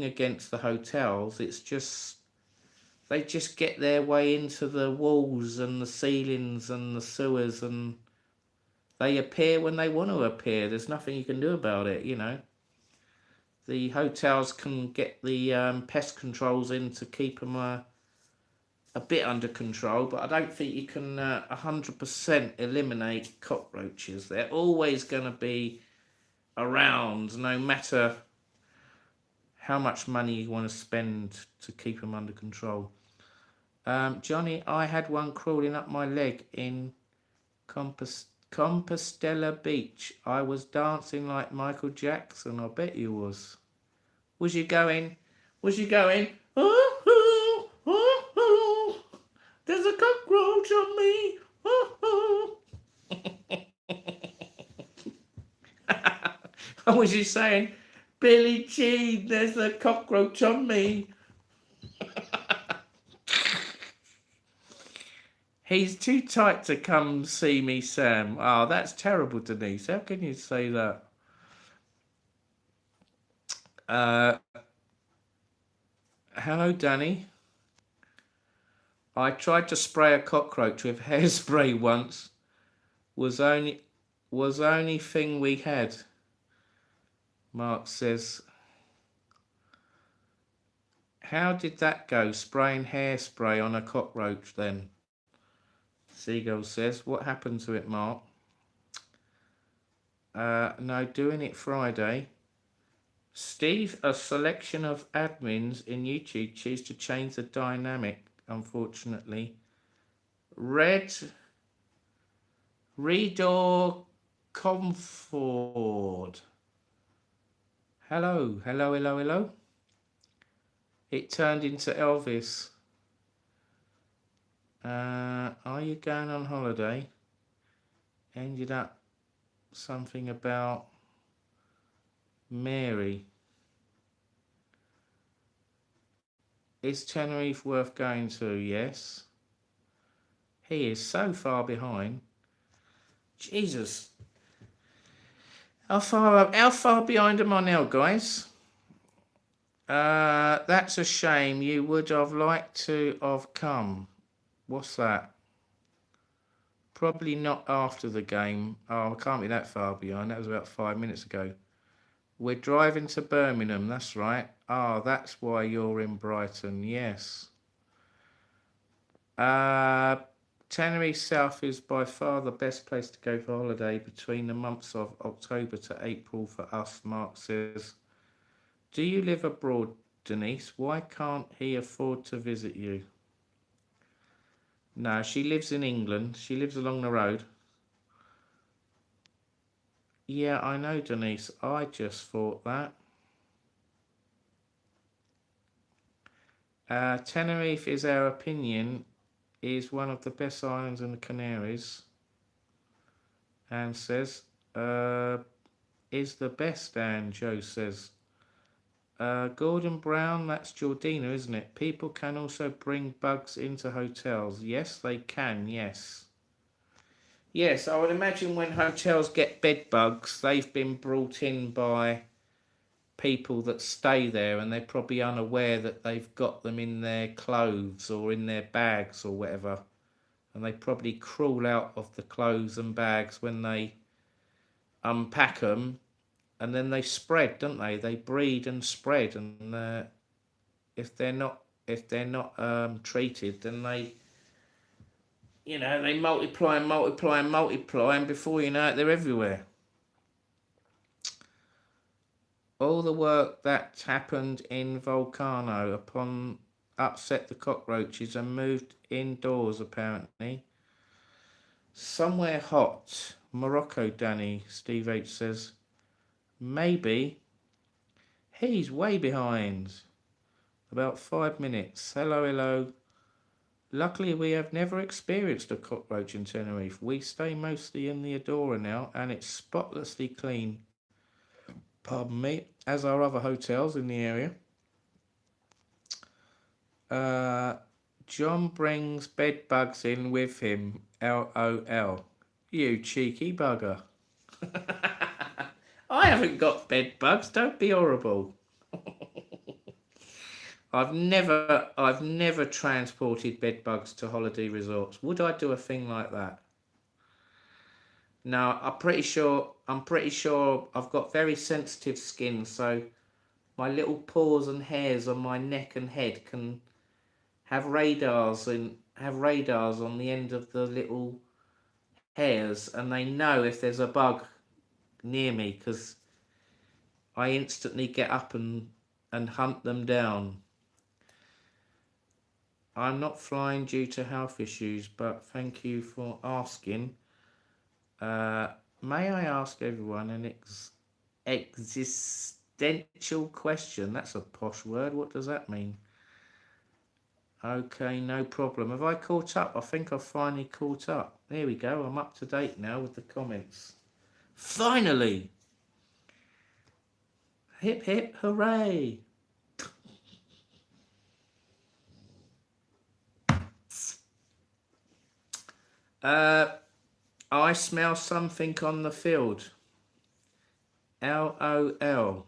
[SPEAKER 1] against the hotels. It's just they just get their way into the walls and the ceilings and the sewers, and they appear when they want to appear. There's nothing you can do about it, you know. The hotels can get the pest controls in to keep them a bit under control, but I don't think you can 100% eliminate cockroaches. They're always going to be around, no matter how much money you want to spend to keep them under control. Johnny, I had one crawling up my leg in Compostela Beach. I was dancing like Michael Jackson. I bet you was. Was you going? Oh, there's a cockroach on me. Or was you saying, Billie Jean, there's a cockroach on me? He's too tight to come see me, Sam. Oh, that's terrible, Denise. How can you say that? Hello, Danny. I tried to spray a cockroach with hairspray once. Was only thing we had. Mark says, how did that go? Spraying hairspray on a cockroach then? Seagull says, what happened to it, Mark? No, doing it Friday. Steve, a selection of admins in YouTube choose to change the dynamic, unfortunately. Redor Comfort. Hello. It turned into Elvis. Are you going on holiday? Ended up something about Mary. Is Tenerife worth going to? Yes. He is so far behind. Jesus. How far behind am I now, guys? That's a shame. You would have liked to have come. What's that? Probably not after the game. Oh, I can't be that far behind. That was about 5 minutes ago. We're driving to Birmingham, that's right. Ah, that's why you're in Brighton, yes. Tenerife South is by far the best place to go for holiday between the months of October to April for us, Mark says. Do you live abroad, Denise? Why can't he afford to visit you? No, she lives in England. She lives along the road. Yeah, I know, Denise. I just thought that. Tenerife is our opinion, is one of the best islands in the Canaries. Anne says, is the best, Anne, Joe says. Gordon Brown, that's Jordina, isn't it? People can also bring bugs into hotels. Yes, they can, yes. Yes, I would imagine when hotels get bed bugs, they've been brought in by people that stay there, and they're probably unaware that they've got them in their clothes or in their bags or whatever. And they probably crawl out of the clothes and bags when they unpack them, and then they spread, don't they? They breed and spread, and if they're not treated, then You know, they multiply and multiply and multiply, and before you know it, they're everywhere. All the work that happened in Volcano upon upset the cockroaches and moved indoors, apparently. Somewhere hot. Morocco, Danny, Steve H says. Maybe. He's way behind. About 5 minutes. Hello, hello. Luckily, we have never experienced a cockroach in Tenerife. We stay mostly in the Adora now, and it's spotlessly clean. Pardon me, as are other hotels in the area. John brings bed bugs in with him. LOL. You cheeky bugger. I haven't got bed bugs. Don't be horrible. I've never transported bed bugs to holiday resorts. Would I do a thing like that? No, I'm pretty sure I've got very sensitive skin, so my little paws and hairs on my neck and head can have radars on the end of the little hairs, and they know if there's a bug near me because I instantly get up and hunt them down. I'm not flying due to health issues, but thank you for asking. May I ask everyone an existential question? That's a posh word. What does that mean? Okay, no problem. Have I caught up? I think I've finally caught up. There we go. I'm up to date now with the comments. Finally! Hip hip hooray! I smell something on the field. LOL.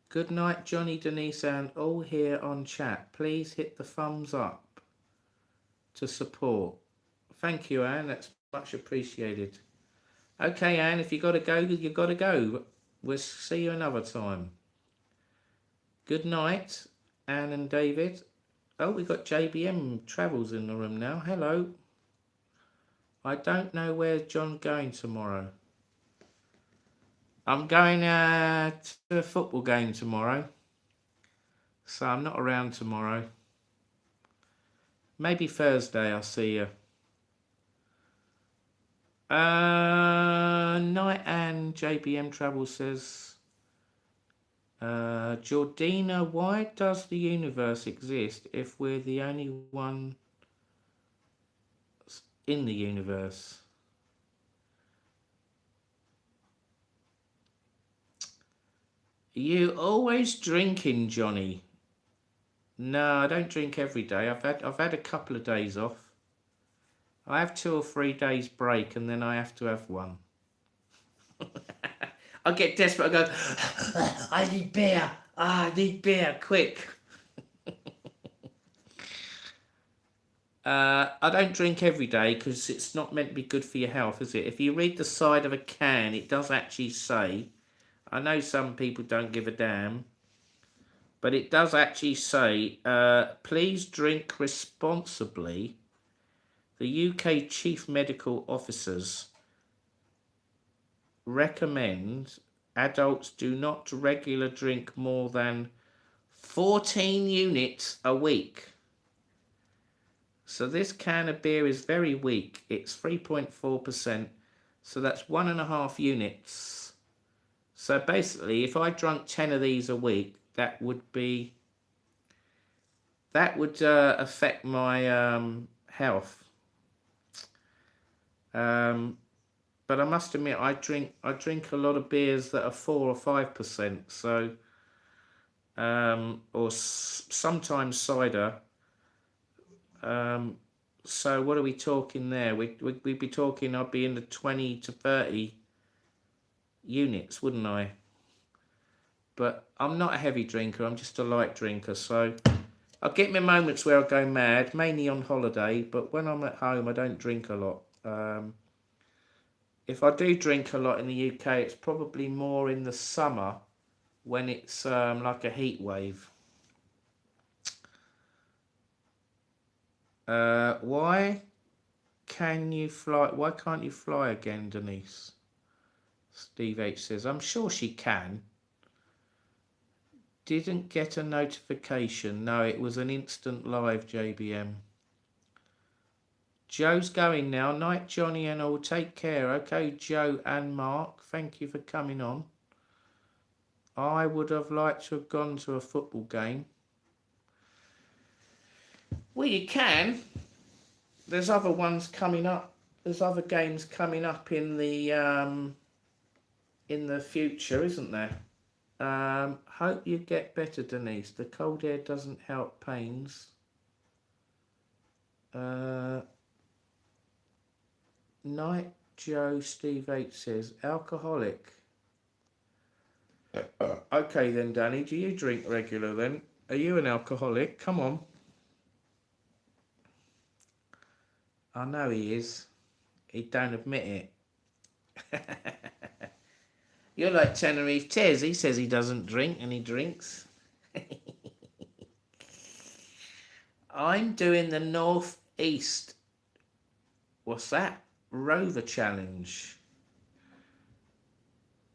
[SPEAKER 1] Good night, Johnny, Denise, and all here on chat. Please hit the thumbs up to support. Thank you, Anne. That's much appreciated. Okay, Anne, if you got to go, you got to go. We'll see you another time. Good night, Anne and David. Oh, we got JBM Travels in the room now. Hello. I don't know where John's going tomorrow. I'm going to a football game tomorrow, so I'm not around tomorrow. Maybe Thursday I'll see you. Night and JBM Travel says, Jordina, why does the universe exist if we're the only one in the universe? You always drinking, Johnny? No, I don't drink every day. I've had a couple of days off. I have 2 or 3 days break, and then I have to have one. I get desperate. I go, I need beer. I need beer, quick. I don't drink every day because it's not meant to be good for your health, is it? If you read the side of a can, it does actually say, I know some people don't give a damn, but it does actually say, please drink responsibly. The UK Chief Medical Officers recommend adults do not regular drink more than 14 units a week. So this can of beer is very weak. It's 3.4%. So that's 1.5 units. So basically, if I drank 10 of these a week, that would affect my health. But I must admit, I drink a lot of beers that are 4 or 5%. So, or sometimes cider. So what are we talking there? We'd be talking, I'd be in the 20 to 30 units, wouldn't I? But I'm not a heavy drinker, I'm just a light drinker, so I'll get my moments where I go mad, mainly on holiday, but when I'm at home I don't drink a lot. If I do drink a lot in the UK, it's probably more in the summer when it's like a heat wave. Why can you fly? Why can't you fly again, Denise? Steve H says, I'm sure she can. Didn't get a notification. No, it was an instant live, JBM. Joe's going now. Night, Johnny and all. Take care. Okay, Joe and Mark, thank you for coming on. I would have liked to have gone to a football game. Well, you can. There's other ones coming up. There's other games coming up in the future, isn't there? Hope you get better, Denise. The cold air doesn't help pains. Night Joe Steve H says, alcoholic. Okay then, Danny, do you drink regular then? Are you an alcoholic? Come on. I know he is. He don't admit it. You're like Tenerife Tez. He says he doesn't drink and he drinks. I'm doing the North East. What's that? Rover Challenge.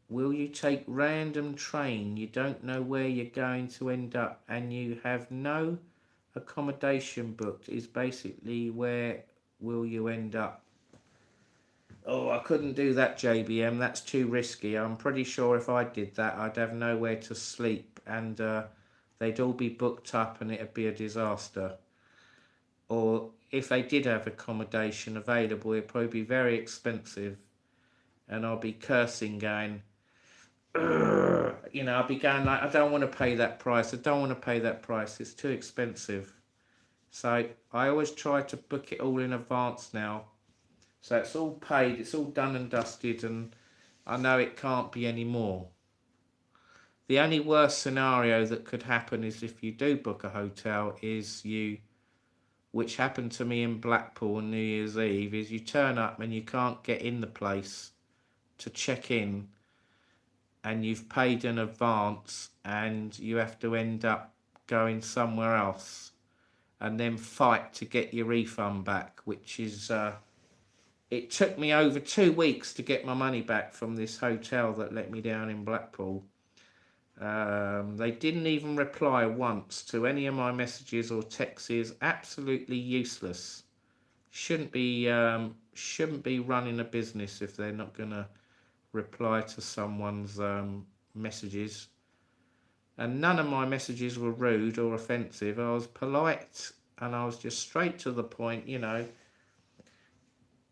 [SPEAKER 1] Will you take random train? You don't know where you're going to end up and you have no accommodation booked. Is basically where will you end up? Oh, I couldn't do that, JBM. That's too risky. I'm pretty sure if I did that, I'd have nowhere to sleep and they'd all be booked up and it'd be a disaster. Or if they did have accommodation available, it'd probably be very expensive and I'll be cursing going, you know, I'll be going like, I don't want to pay that price. I don't want to pay that price. It's too expensive. So I always try to book it all in advance now. So it's all paid, it's all done and dusted, and I know it can't be any more. The only worst scenario that could happen is if you do book a hotel is you, which happened to me in Blackpool on New Year's Eve, is you turn up and you can't get in the place to check in and you've paid in advance and you have to end up going somewhere else and then fight to get your refund back, which is... it took me over 2 weeks to get my money back from this hotel that let me down in Blackpool. They didn't even reply once to any of my messages or texts. Absolutely useless. Shouldn't be running a business if they're not going to reply to someone's messages. And none of my messages were rude or offensive. I was polite and I was just straight to the point, you know.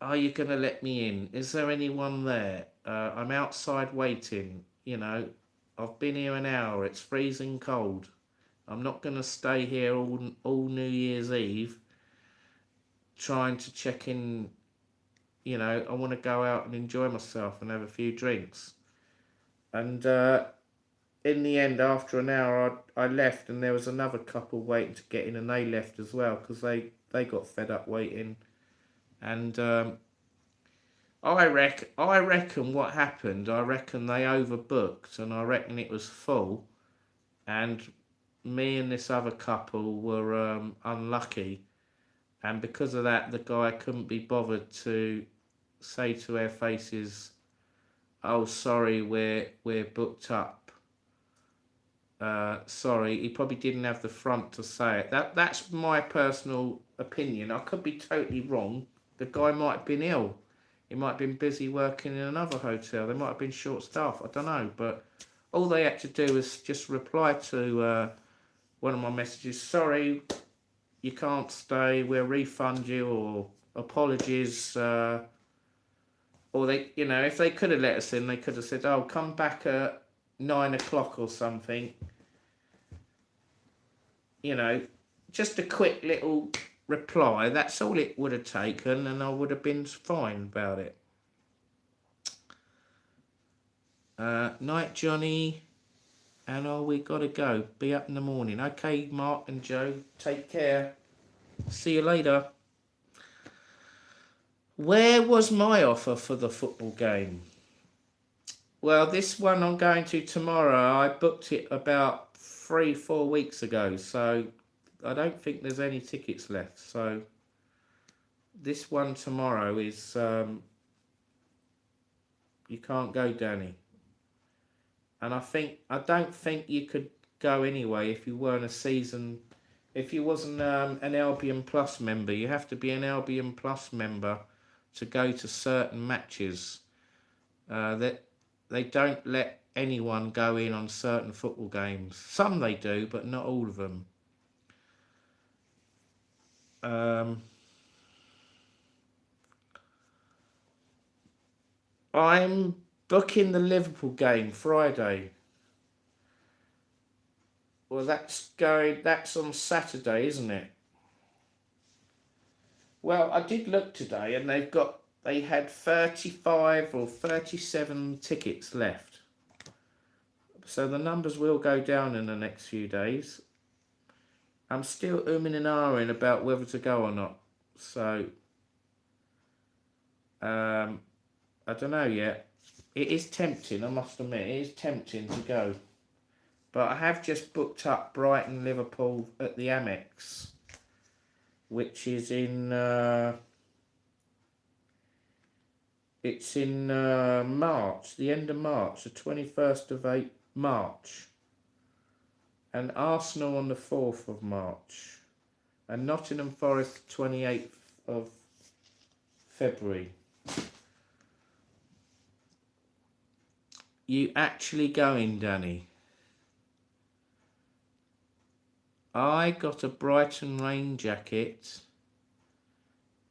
[SPEAKER 1] Are you going to let me in? Is there anyone there? I'm outside waiting. You know, I've been here an hour. It's freezing cold. I'm not going to stay here all New Year's Eve trying to check in. You know, I want to go out and enjoy myself and have a few drinks. And in the end, after an hour, I left and there was another couple waiting to get in and they left as well because they got fed up waiting. And I reckon what happened, I reckon they overbooked and I reckon it was full and me and this other couple were unlucky, and because of that the guy couldn't be bothered to say to their faces, oh sorry, we're booked up. Sorry, he probably didn't have the front to say it. That's my personal opinion. I could be totally wrong. The guy might have been ill. He might have been busy working in another hotel. They might have been short staffed. I don't know. But all they had to do was just reply to one of my messages. Sorry, you can't stay. We'll refund you, or apologies. Or they, you know, if they could have let us in, they could have said, oh, come back at 9 o'clock or something. You know, just a quick little reply. That's all it would have taken and I would have been fine about it. Night, Johnny. And we got to go. Be up in the morning. Okay, Mark and Joe, take care. See you later. Where was my offer for the football game? Well, this one I'm going to tomorrow, I booked it about 3-4 weeks ago, so I don't think there's any tickets left. So this one tomorrow is you can't go, Danny. And I don't think you could go anyway if you weren't a season. If you wasn't an Albion Plus member, you have to be an Albion Plus member to go to certain matches. That they don't let anyone go in on certain football games. Some they do, but not all of them. I'm booking the Liverpool game Friday. Well, that's on Saturday, isn't it? Well, I did look today, and they had 35 or 37 tickets left. So the numbers will go down in the next few days. I'm still umming and ahhing about whether to go or not. So, I don't know yet. It is tempting, I must admit. It is tempting to go. But I have just booked up Brighton Liverpool at the Amex, which is in it's in March, the end of March, the 21st of March, and Arsenal on the 4th of March, and Nottingham Forest 28th of February. You actually going, Danny? I got a Brighton rain jacket,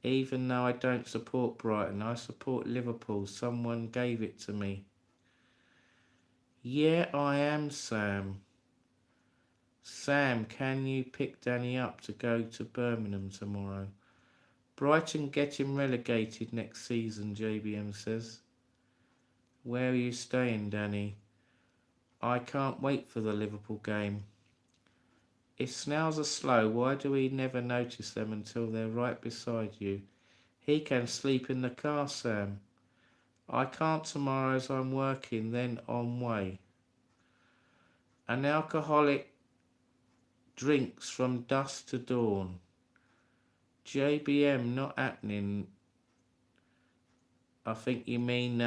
[SPEAKER 1] even though I don't support Brighton. I support Liverpool. Someone gave it to me. Yeah, I am, Sam. Sam, can you pick Danny up to go to Birmingham tomorrow? Brighton getting relegated next season, JBM says. Where are you staying, Danny? I can't wait for the Liverpool game. If snails are slow, why do we never notice them until they're right beside you? He can sleep in the car, Sam. I can't tomorrow as I'm working, then on way. An alcoholic drinks from dusk to dawn. JBM not happening. I think you mean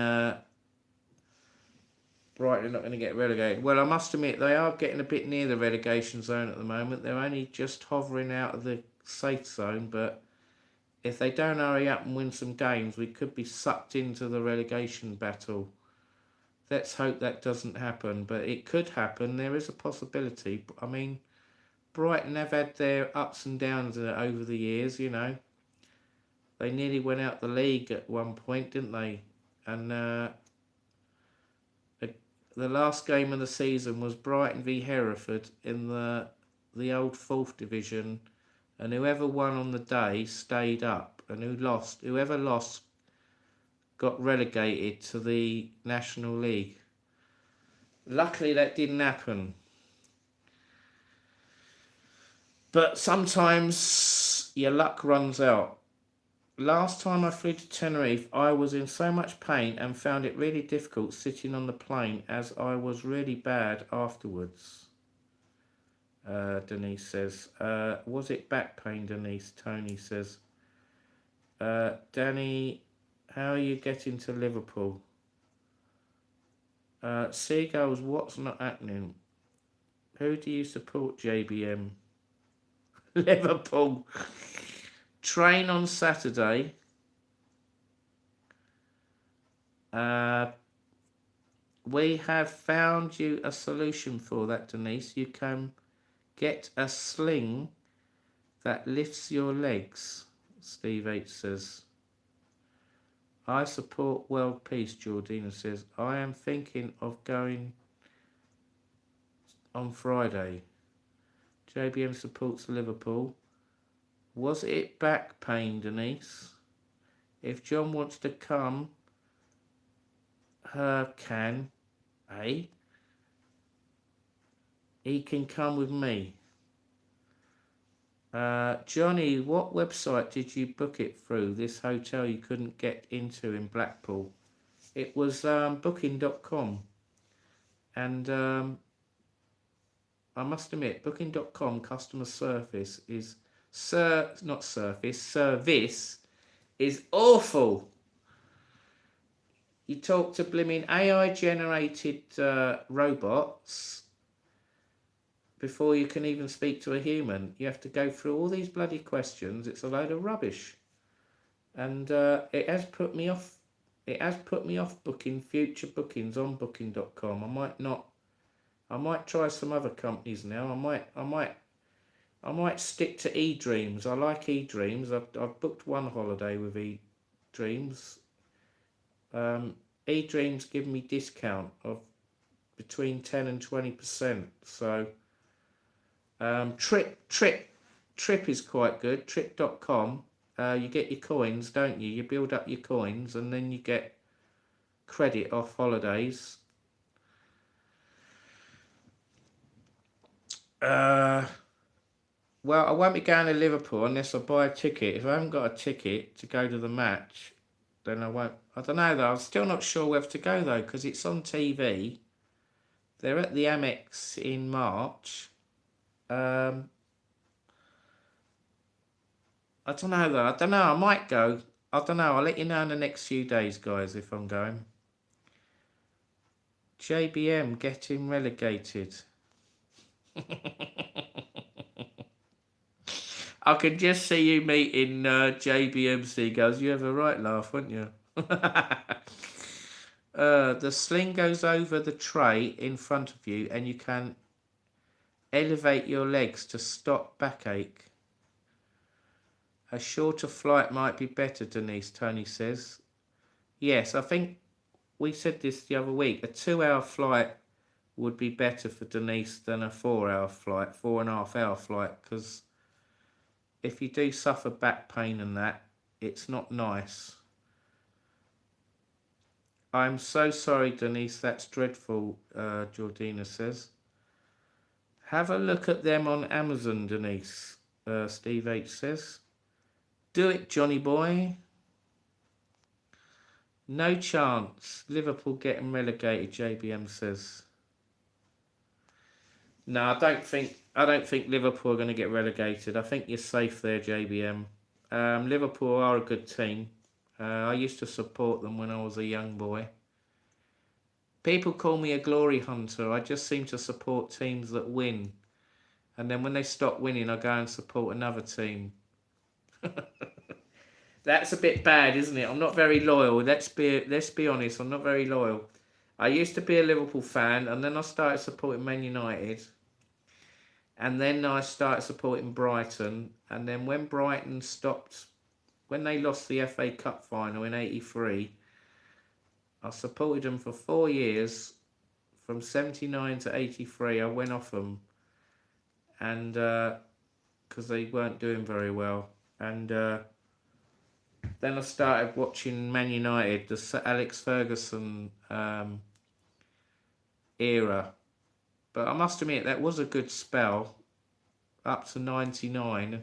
[SPEAKER 1] Brighton are not going to get relegated. Well, I must admit, they are getting a bit near the relegation zone at the moment. They're only just hovering out of the safe zone, but if they don't hurry up and win some games, we could be sucked into the relegation battle. Let's hope that doesn't happen, but it could happen. There is a possibility. I mean, Brighton have had their ups and downs over the years, you know. They nearly went out the league at one point, didn't they? And the last game of the season was Brighton v Hereford in the old 4th division, and whoever won on the day stayed up, and whoever lost got relegated to the National League. Luckily that didn't happen. But sometimes your luck runs out. Last time I flew to Tenerife, I was in so much pain and found it really difficult sitting on the plane, as I was really bad afterwards. Denise says. Was it back pain, Denise? Tony says. Danny, how are you getting to Liverpool? Seagulls, what's not happening? Who do you support, JBM? Liverpool. Train on Saturday. We have found you a solution for that, Denise. You can get a sling that lifts your legs, Steve H says. I support world peace, Jordina says. I am thinking of going on Friday. JBM supports Liverpool. Was it back pain, Denise? If John wants to come, he can come with me. Johnny, what website did you book it through? This hotel you couldn't get into in Blackpool. It was booking.com. And I must admit, booking.com customer service is service is awful. You talk to blimmin' AI generated robots before you can even speak to a human. You have to go through all these bloody questions. It's a load of rubbish. And it has put me off. It has put me off booking future bookings on booking.com. I might try some other companies now. I might stick to eDreams. I like eDreams. I've booked one holiday with eDreams. eDreams give me discount of between 10 and 20%. So Trip is quite good. Trip.com. You get your coins, don't you? You build up your coins and then you get credit off holidays. Well, I won't be going to Liverpool unless I buy a ticket. If I haven't got a ticket to go to the match, then I won't. I don't know though. I'm still not sure whether to go though because it's on TV. They're at the Amex in March. I don't know though. I don't know. I might go. I don't know. I'll let you know in the next few days, guys, if I'm going. JBM getting relegated. I can just see you meeting JBMC girls. You have a right laugh, wouldn't you? The sling goes over the tray in front of you and you can elevate your legs to stop backache. A shorter flight might be better, Denise, Tony says. Yes, I think we said this the other week. A 2-hour flight would be better for Denise than a 4-hour flight, 4.5-hour flight, because if you do suffer back pain and that, it's not nice. I'm so sorry, Denise, that's dreadful, Jordina says. Have a look at them on Amazon, Denise, Steve H says. Do it, Johnny boy. No chance. Liverpool getting relegated, JBM says. No, I don't think Liverpool are going to get relegated. I think you're safe there, JBM. Liverpool are a good team. I used to support them when I was a young boy. People call me a glory hunter. I just seem to support teams that win. And then when they stop winning, I go and support another team. That's a bit bad, isn't it? I'm not very loyal. Let's be honest. I'm not very loyal. I used to be a Liverpool fan, and then I started supporting Man United. And then I started supporting Brighton. And then when Brighton stopped, when they lost the FA Cup final in '83, I supported them for 4 years. From 79 to 83, I went off them. And because they weren't doing very well. And then I started watching Man United, the Alex Ferguson era. But I must admit, that was a good spell, up to 99,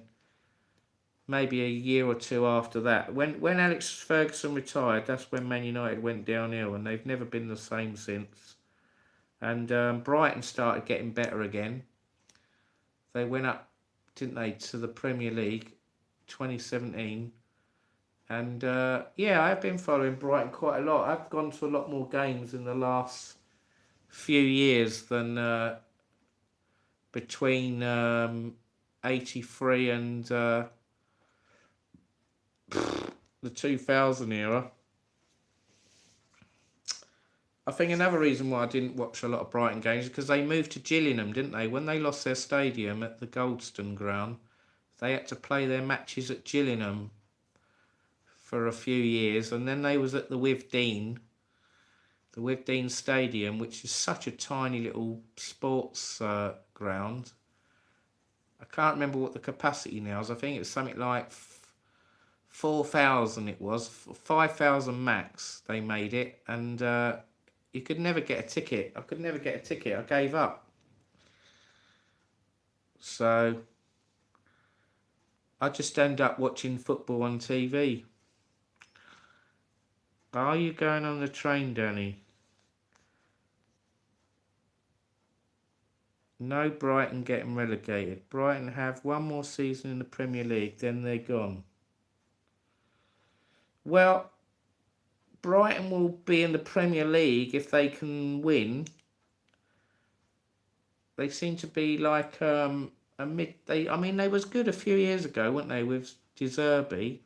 [SPEAKER 1] maybe a year or two after that. When Alex Ferguson retired, that's when Man United went downhill, and they've never been the same since. And Brighton started getting better again. They went up, didn't they, to the Premier League, 2017. And yeah, I've been following Brighton quite a lot. I've gone to a lot more games in the last few years than between 83 and the 2000 era. I think another reason why I didn't watch a lot of Brighton games is because they moved to Gillingham, didn't they? When they lost their stadium at the Goldstone ground, they had to play their matches at Gillingham for a few years, and then they was at the Withdean Stadium, which is such a tiny little sports ground. I can't remember what the capacity now is. I think it's something like 4,000 it was, 5,000 max they made it, and you could never get a ticket. I could never get a ticket. I gave up. So I just end up watching football on TV. Are you going on the train, Danny? No Brighton getting relegated. Brighton have one more season in the Premier League, then they're gone. Well, Brighton will be in the Premier League if they can win. They seem to be like a mid. I mean, they was good a few years ago, weren't they? With De Zerbi,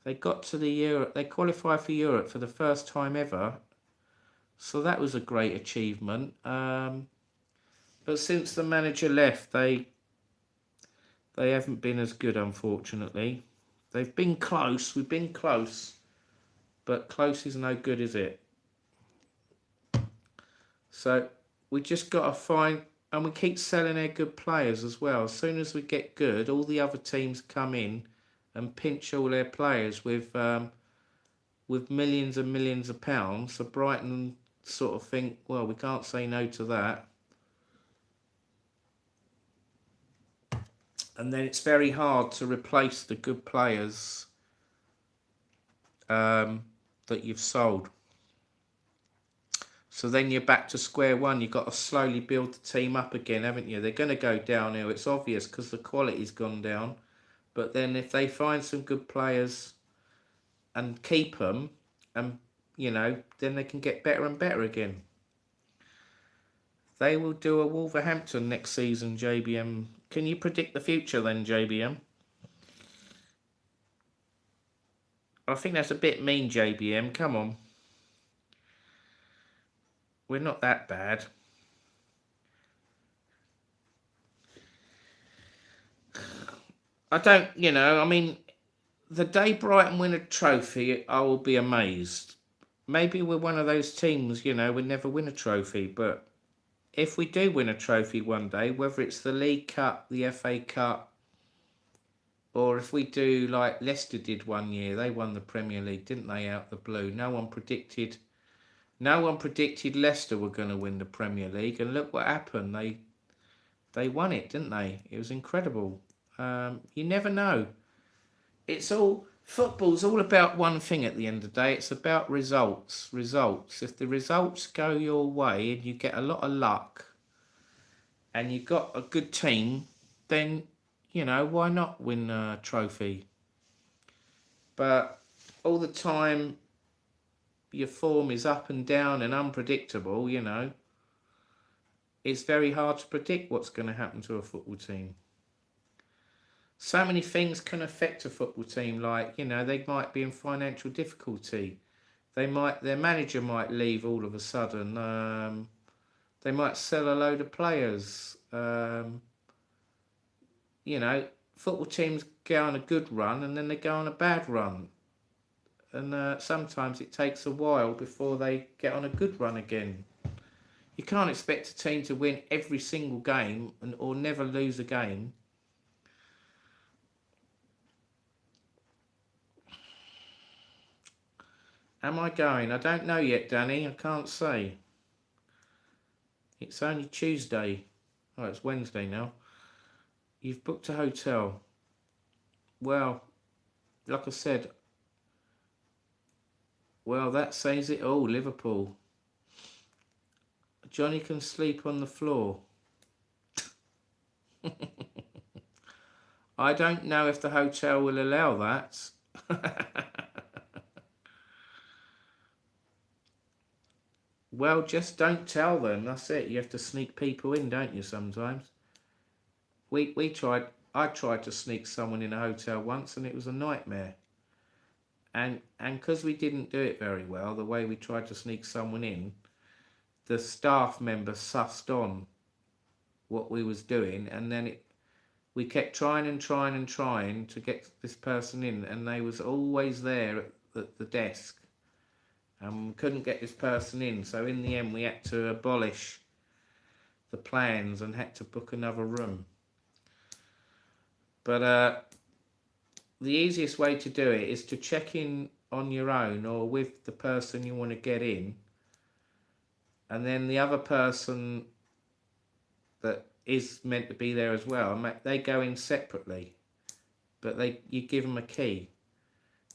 [SPEAKER 1] they got to the Europe. They qualified for Europe for the first time ever. So that was a great achievement. But since the manager left, they haven't been as good, unfortunately. They've been close. We've been close. But close is no good, is it? So we just got to find... And we keep selling our good players as well. As soon as we get good, all the other teams come in and pinch all their players with millions and millions of pounds. So Brighton sort of think, well, we can't say no to that. And then it's very hard to replace the good players that you've sold. So then you're back to square one. You've got to slowly build the team up again, haven't you? They're going to go downhill. It's obvious because the quality's gone down. But then if they find some good players and keep them, and you know, then they can get better and better again. They will do a Wolverhampton next season, JBM. Can you predict the future then, JBM? I think that's a bit mean, JBM. Come on. We're not that bad. I don't, you know, I mean, the day Brighton win a trophy, I will be amazed. Maybe we're one of those teams, you know, we never win a trophy, but if we do win a trophy one day, whether it's the League Cup, the FA Cup, or if we do like Leicester did one year, they won the Premier League, didn't they, out the blue? No one predicted Leicester were going to win the Premier League, and look what happened. They won it, didn't they? It was incredible. You never know. Football's all about one thing at the end of the day. It's about results. If the results go your way and you get a lot of luck and you've got a good team, then, you know, why not win a trophy? But all the time your form is up and down and unpredictable, you know, it's very hard to predict what's going to happen to a football team. So many things can affect a football team, like, you know, they might be in financial difficulty. Their manager might leave all of a sudden. They might sell a load of players. You know, football teams go on a good run and then they go on a bad run. And sometimes it takes a while before they get on a good run again. You can't expect a team to win every single game or never lose a game. Am I going? I don't know yet, Danny. I can't say. It's only Tuesday. Oh, it's Wednesday now. You've booked a hotel. Well, like I said, well, that says it all, Liverpool. Johnny can sleep on the floor. I don't know if the hotel will allow that. Well, just don't tell them. That's it. You have to sneak people in, don't you, sometimes? I tried to sneak someone in a hotel once and it was a nightmare. And because we didn't do it very well, the way we tried to sneak someone in, the staff member sussed on what we was doing, and then we kept trying to get this person in, and they was always there at the desk. And we couldn't get this person in, so in the end we had to abolish the plans and had to book another room. But the easiest way to do it is to check in on your own or with the person you want to get in, and then the other person that is meant to be there as well, they go in separately, but you give them a key.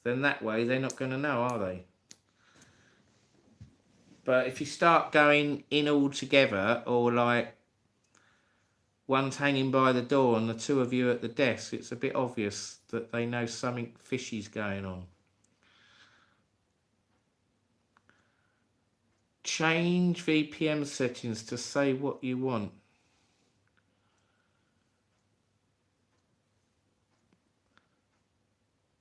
[SPEAKER 1] Then that way they're not going to know, are they? But if you start going in all together, or like one's hanging by the door and the two of you at the desk, it's a bit obvious that they know something fishy's going on. Change VPN settings to say what you want.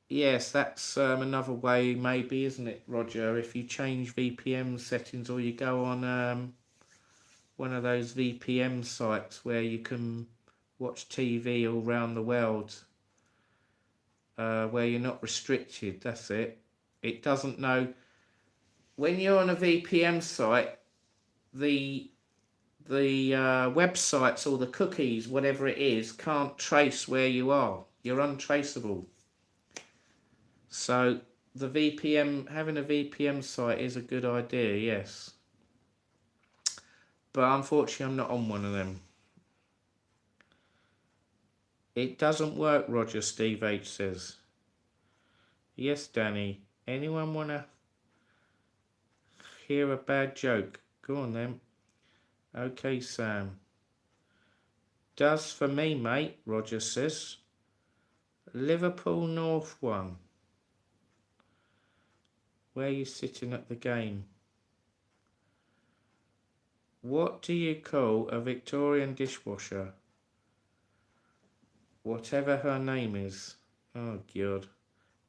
[SPEAKER 1] Yes, that's another way maybe, isn't it, Roger? If you change VPN settings, or you go on one of those VPN sites where you can watch TV all around the world, where you're not restricted, that's it. It doesn't know. When you're on a VPN site, the websites or the cookies, whatever it is, can't trace where you are. You're untraceable. So the VPN, having a VPN site is a good idea, yes. But unfortunately, I'm not on one of them. It doesn't work, Roger, Steve H says. Yes, Danny. Anyone want to hear a bad joke? Go on then. Okay, Sam. Does for me, mate, Roger says. Liverpool North 1. Where are you sitting at the game? What do you call a Victorian dishwasher? Whatever her name is. Oh, God.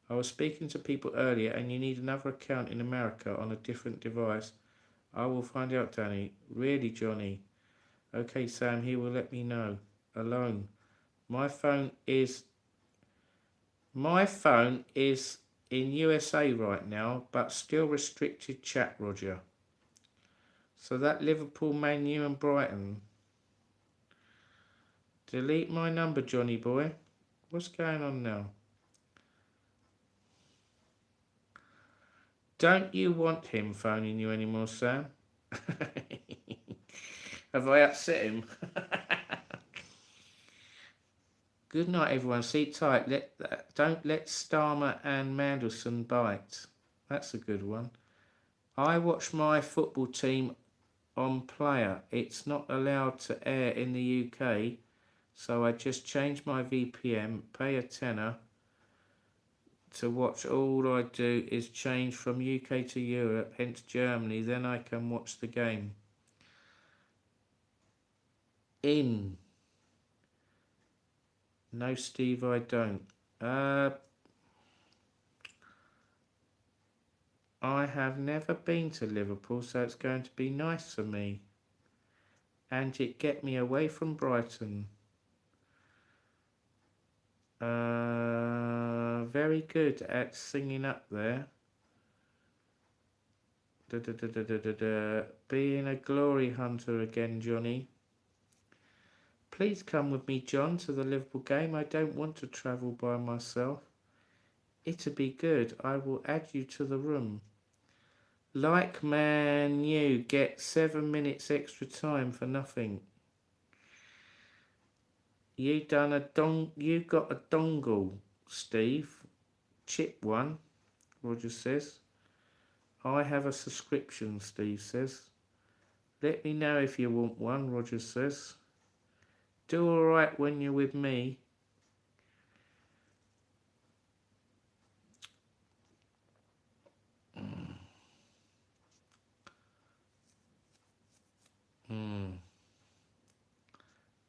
[SPEAKER 1] I was speaking to people earlier and you need another account in America on a different device. I will find out, Danny. Really, Johnny? Okay, Sam, he will let me know. Alone. My phone is in USA right now, but still restricted chat, Roger. So that Liverpool, Man U and Brighton. Delete my number, Johnny boy. What's going on now? Don't you want him phoning you anymore, Sam? Have I upset him? Good night, everyone. Sleep tight. Don't let Starmer and Mandelson bite. That's a good one. I watch my football team on Player. It's not allowed to air in the UK, so I just change my VPN, pay a tenner to watch. All I do is change from UK to Europe, hence Germany, then I can watch the game. No, Steve, I don't. I have never been to Liverpool, so it's going to be nice for me. And it get me away from Brighton. Very good at singing up there. Being a glory hunter again, Johnny. Please come with me, John, to the Liverpool game. I don't want to travel by myself. It'll be good. I will add you to the room. Like Man U, get 7 minutes extra time for nothing. You got a dongle, Steve. Chip one, Roger says. I have a subscription, Steve says. Let me know if you want one, Roger says. Do alright when you're with me.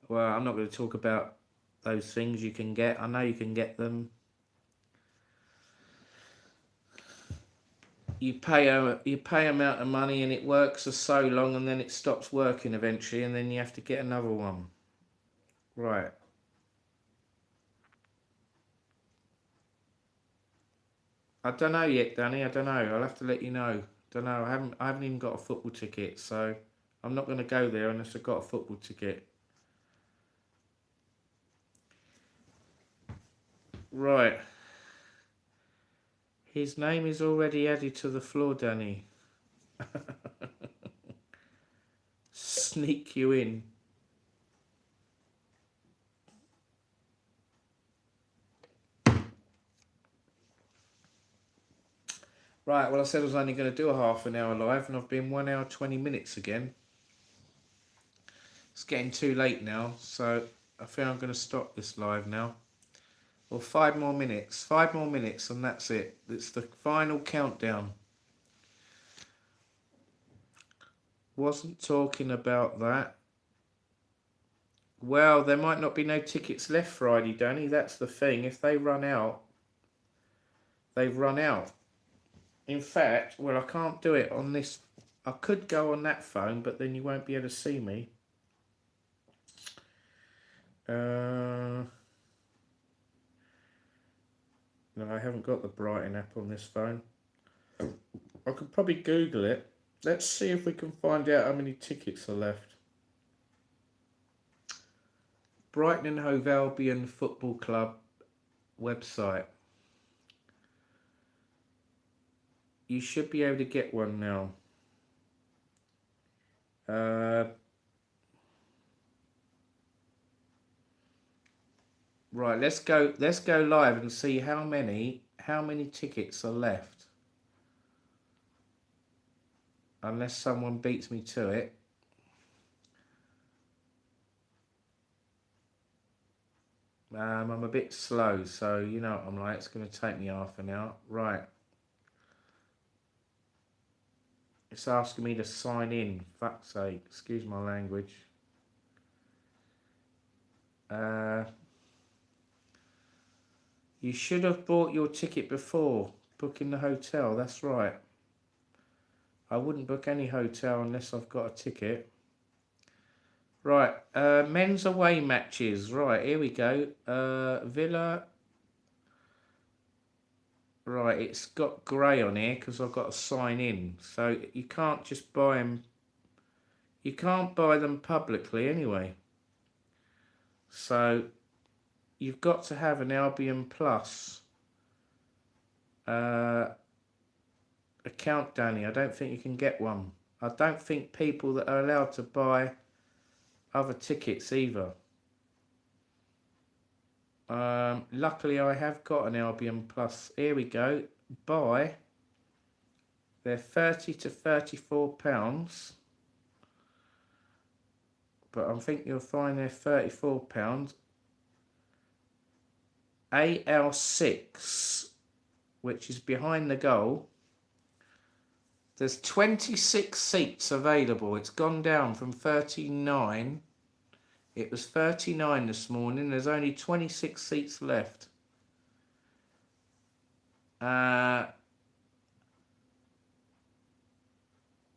[SPEAKER 1] Well, I'm not going to talk about those things you can get. I know you can get them. You pay amount of money and it works for so long and then it stops working eventually and then you have to get another one. Right. I don't know yet, Danny. I don't know. I'll have to let you know. Don't know. I haven't even got a football ticket, so I'm not going to go there unless I've got a football ticket. Right. His name is already added to the floor, Danny. Sneak you in. Right, well, I said I was only going to do a half an hour live, and I've been 1 hour 20 minutes again. It's getting too late now, so I think I'm going to stop this live now. Well, 5 more minutes. 5 more minutes, and that's it. It's the final countdown. Wasn't talking about that. Well, there might not be no tickets left Friday, Danny. That's the thing. If they run out, they've run out. In fact, well, I can't do it on this. I could go on that phone, but then you won't be able to see me. No, I haven't got the Brighton app on this phone. I could probably Google it. Let's see if we can find out how many tickets are left. Brighton and Hove Albion Football Club website. You should be able to get one now. Right, let's go live and see how many tickets are left. Unless someone beats me to it. I'm a bit slow, so you know what I'm like. It's going to take me half an hour. Right. It's asking me to sign in. Fuck's sake. Excuse my language. You should have bought your ticket before booking the hotel. That's right. I wouldn't book any hotel unless I've got a ticket. Right. Men's away matches. Right. Here we go. Villa. Right. It's got grey on here because I've got to sign in. So you can't just buy them. You can't buy them publicly anyway. So you've got to have an Albion Plus account, Danny. I don't think you can get one. I don't think people that are allowed to buy other tickets either. Luckily I have got an Albion Plus. Here we go. Buy. They're £30 to £34. But I think you'll find they're £34. AL6, which is behind the goal. There's 26 seats available. It's gone down from 39. It was 39 this morning. There's only 26 seats left.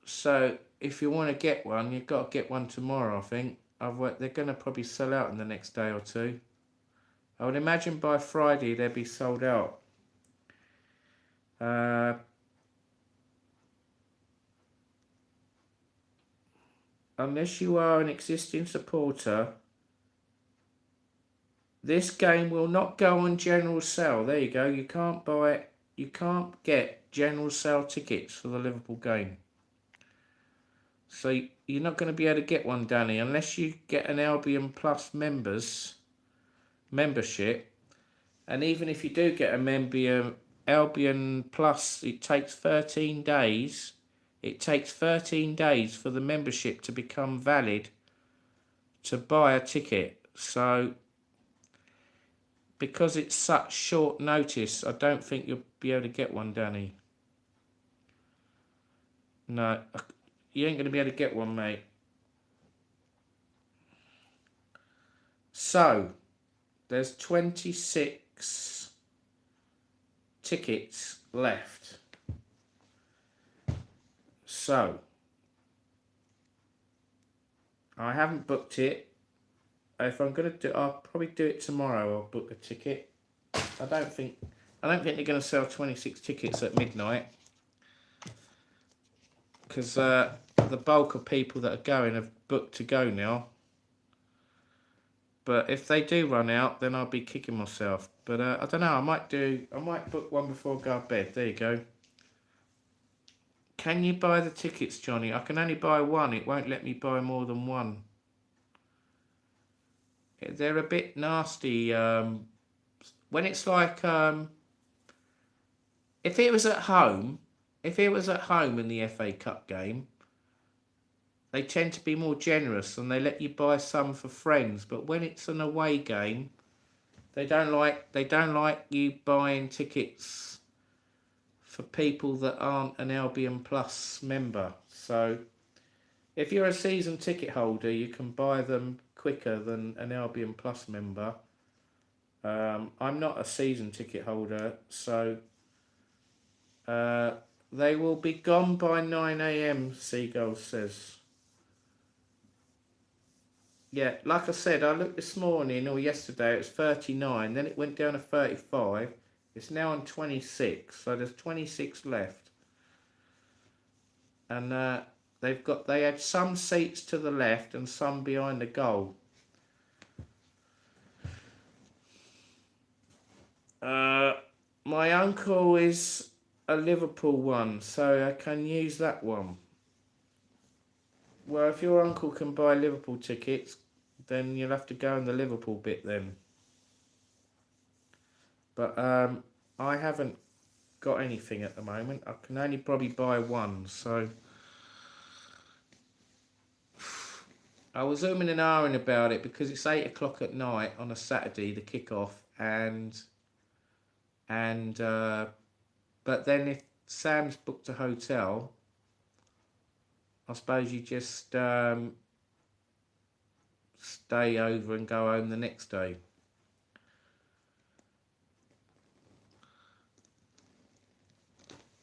[SPEAKER 1] So if you want to get one, you've got to get one tomorrow, I think. They're going to probably sell out in the next day or two. I would imagine by Friday they'll be sold out. Unless you are an existing supporter, this game will not go on general sale. There you go. You can't buy it. You can't get general sale tickets for the Liverpool game. So you're not going to be able to get one, Danny, unless you get an Albion Plus membership. And even if you do get a Albion Plus, it takes 13 days. It takes 13 days for the membership to become valid to buy a ticket. So because it's such short notice, I don't think you'll be able to get one, Danny. No, you ain't going to be able to get one, mate. So there's 26 tickets left. So I haven't booked it. If I'm going to do, I'll probably do it tomorrow. I'll book a ticket. I don't think they're going to sell 26 tickets at midnight, because the bulk of people that are going have booked to go now. But if they do run out, then I'll be kicking myself. But I don't know. I might book one before I go to bed. There you go. Can you buy the tickets, Johnny? I can only buy one. It won't let me buy more than one. They're a bit nasty. When it's like, if it was at home in the FA Cup game, they tend to be more generous and they let you buy some for friends. But when it's an away game, they don't like you buying tickets for people that aren't an Albion Plus member. So If you're a season ticket holder, you can buy them quicker than an Albion Plus member. I'm not a season ticket holder, so they will be gone by 9 AM, Seagull says. Yeah, like I said, I looked this morning or yesterday, it was 39, then it went down to 35. It's now on 26, so there's 26 left. And they had some seats to the left and some behind the goal. My uncle is a Liverpool one, so I can use that one. Well, if your uncle can buy Liverpool tickets, then you'll have to go in the Liverpool bit then. But I haven't got anything at the moment. I can only probably buy one, so I was umming and ahhing about it because it's 8 o'clock at night on a Saturday, the kick-off, but then if Sam's booked a hotel, I suppose you just stay over and go home the next day.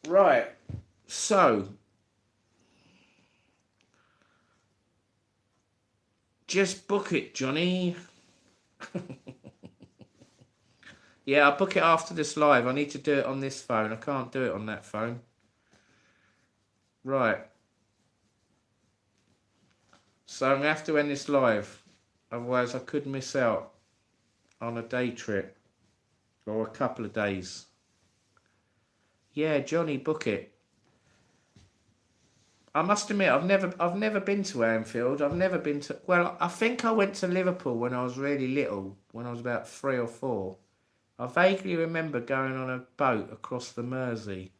[SPEAKER 1] Right, so just book it, Johnny. Yeah, I'll book it after this live. I need to do it on this phone. I can't do it on that phone. Right. So I'm going to have to end this live. Otherwise I could miss out on a day trip. Or a couple of days. Yeah, Johnny, book it. I must admit, I've never been to Anfield. I've never been to... Well, I think I went to Liverpool when I was really little. When I was about 3 or 4. I vaguely remember going on a boat across the Mersey.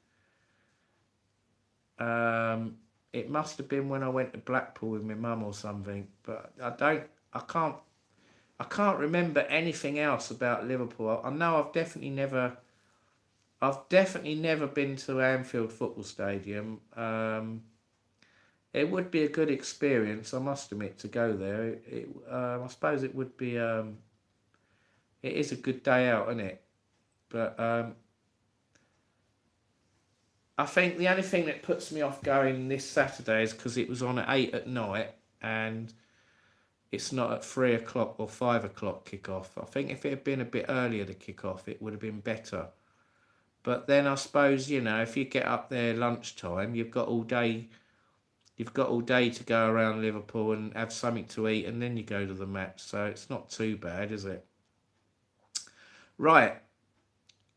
[SPEAKER 1] It must have been when I went to Blackpool with my mum or something, but I can't remember anything else about Liverpool. I know I've definitely never been to Anfield Football Stadium. It would be a good experience, I must admit, to go there. I suppose it would be. It is a good day out, isn't it? But I think the only thing that puts me off going this Saturday is because it was on at 8 at night and it's not at 3 o'clock or 5 o'clock kick-off. I think if it had been a bit earlier to kick-off, it would have been better. But then I suppose, you know, if you get up there lunchtime, you've got all day to go around Liverpool and have something to eat, and then you go to the match. So it's not too bad, is it? Right.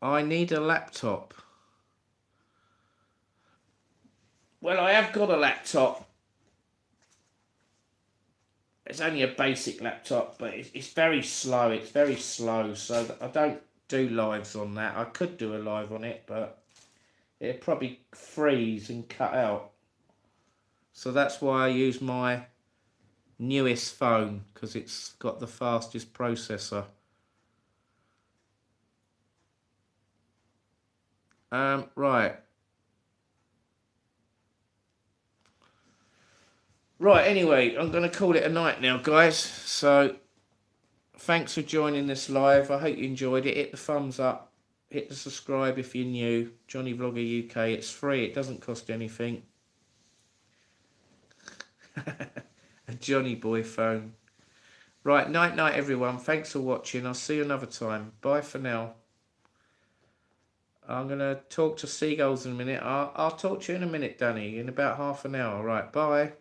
[SPEAKER 1] I need a laptop. Well, I have got a laptop. It's only a basic laptop, but it's very slow. It's very slow, so I don't do lives on that. I could do a live on it, but it'd probably freeze and cut out. So that's why I use my newest phone, because it's got the fastest processor. Right. Right, anyway, I'm going to call it a night now, guys. So, thanks for joining this live. I hope you enjoyed it. Hit the thumbs up. Hit the subscribe if you're new. Jonnyvloggeruk. It's free. It doesn't cost anything. A Johnny boy phone. Right, night everyone. Thanks for watching. I'll see you another time. Bye for now. I'm going to talk to seagulls in a minute. I'll talk to you in a minute, Danny, in about half an hour. Right, bye.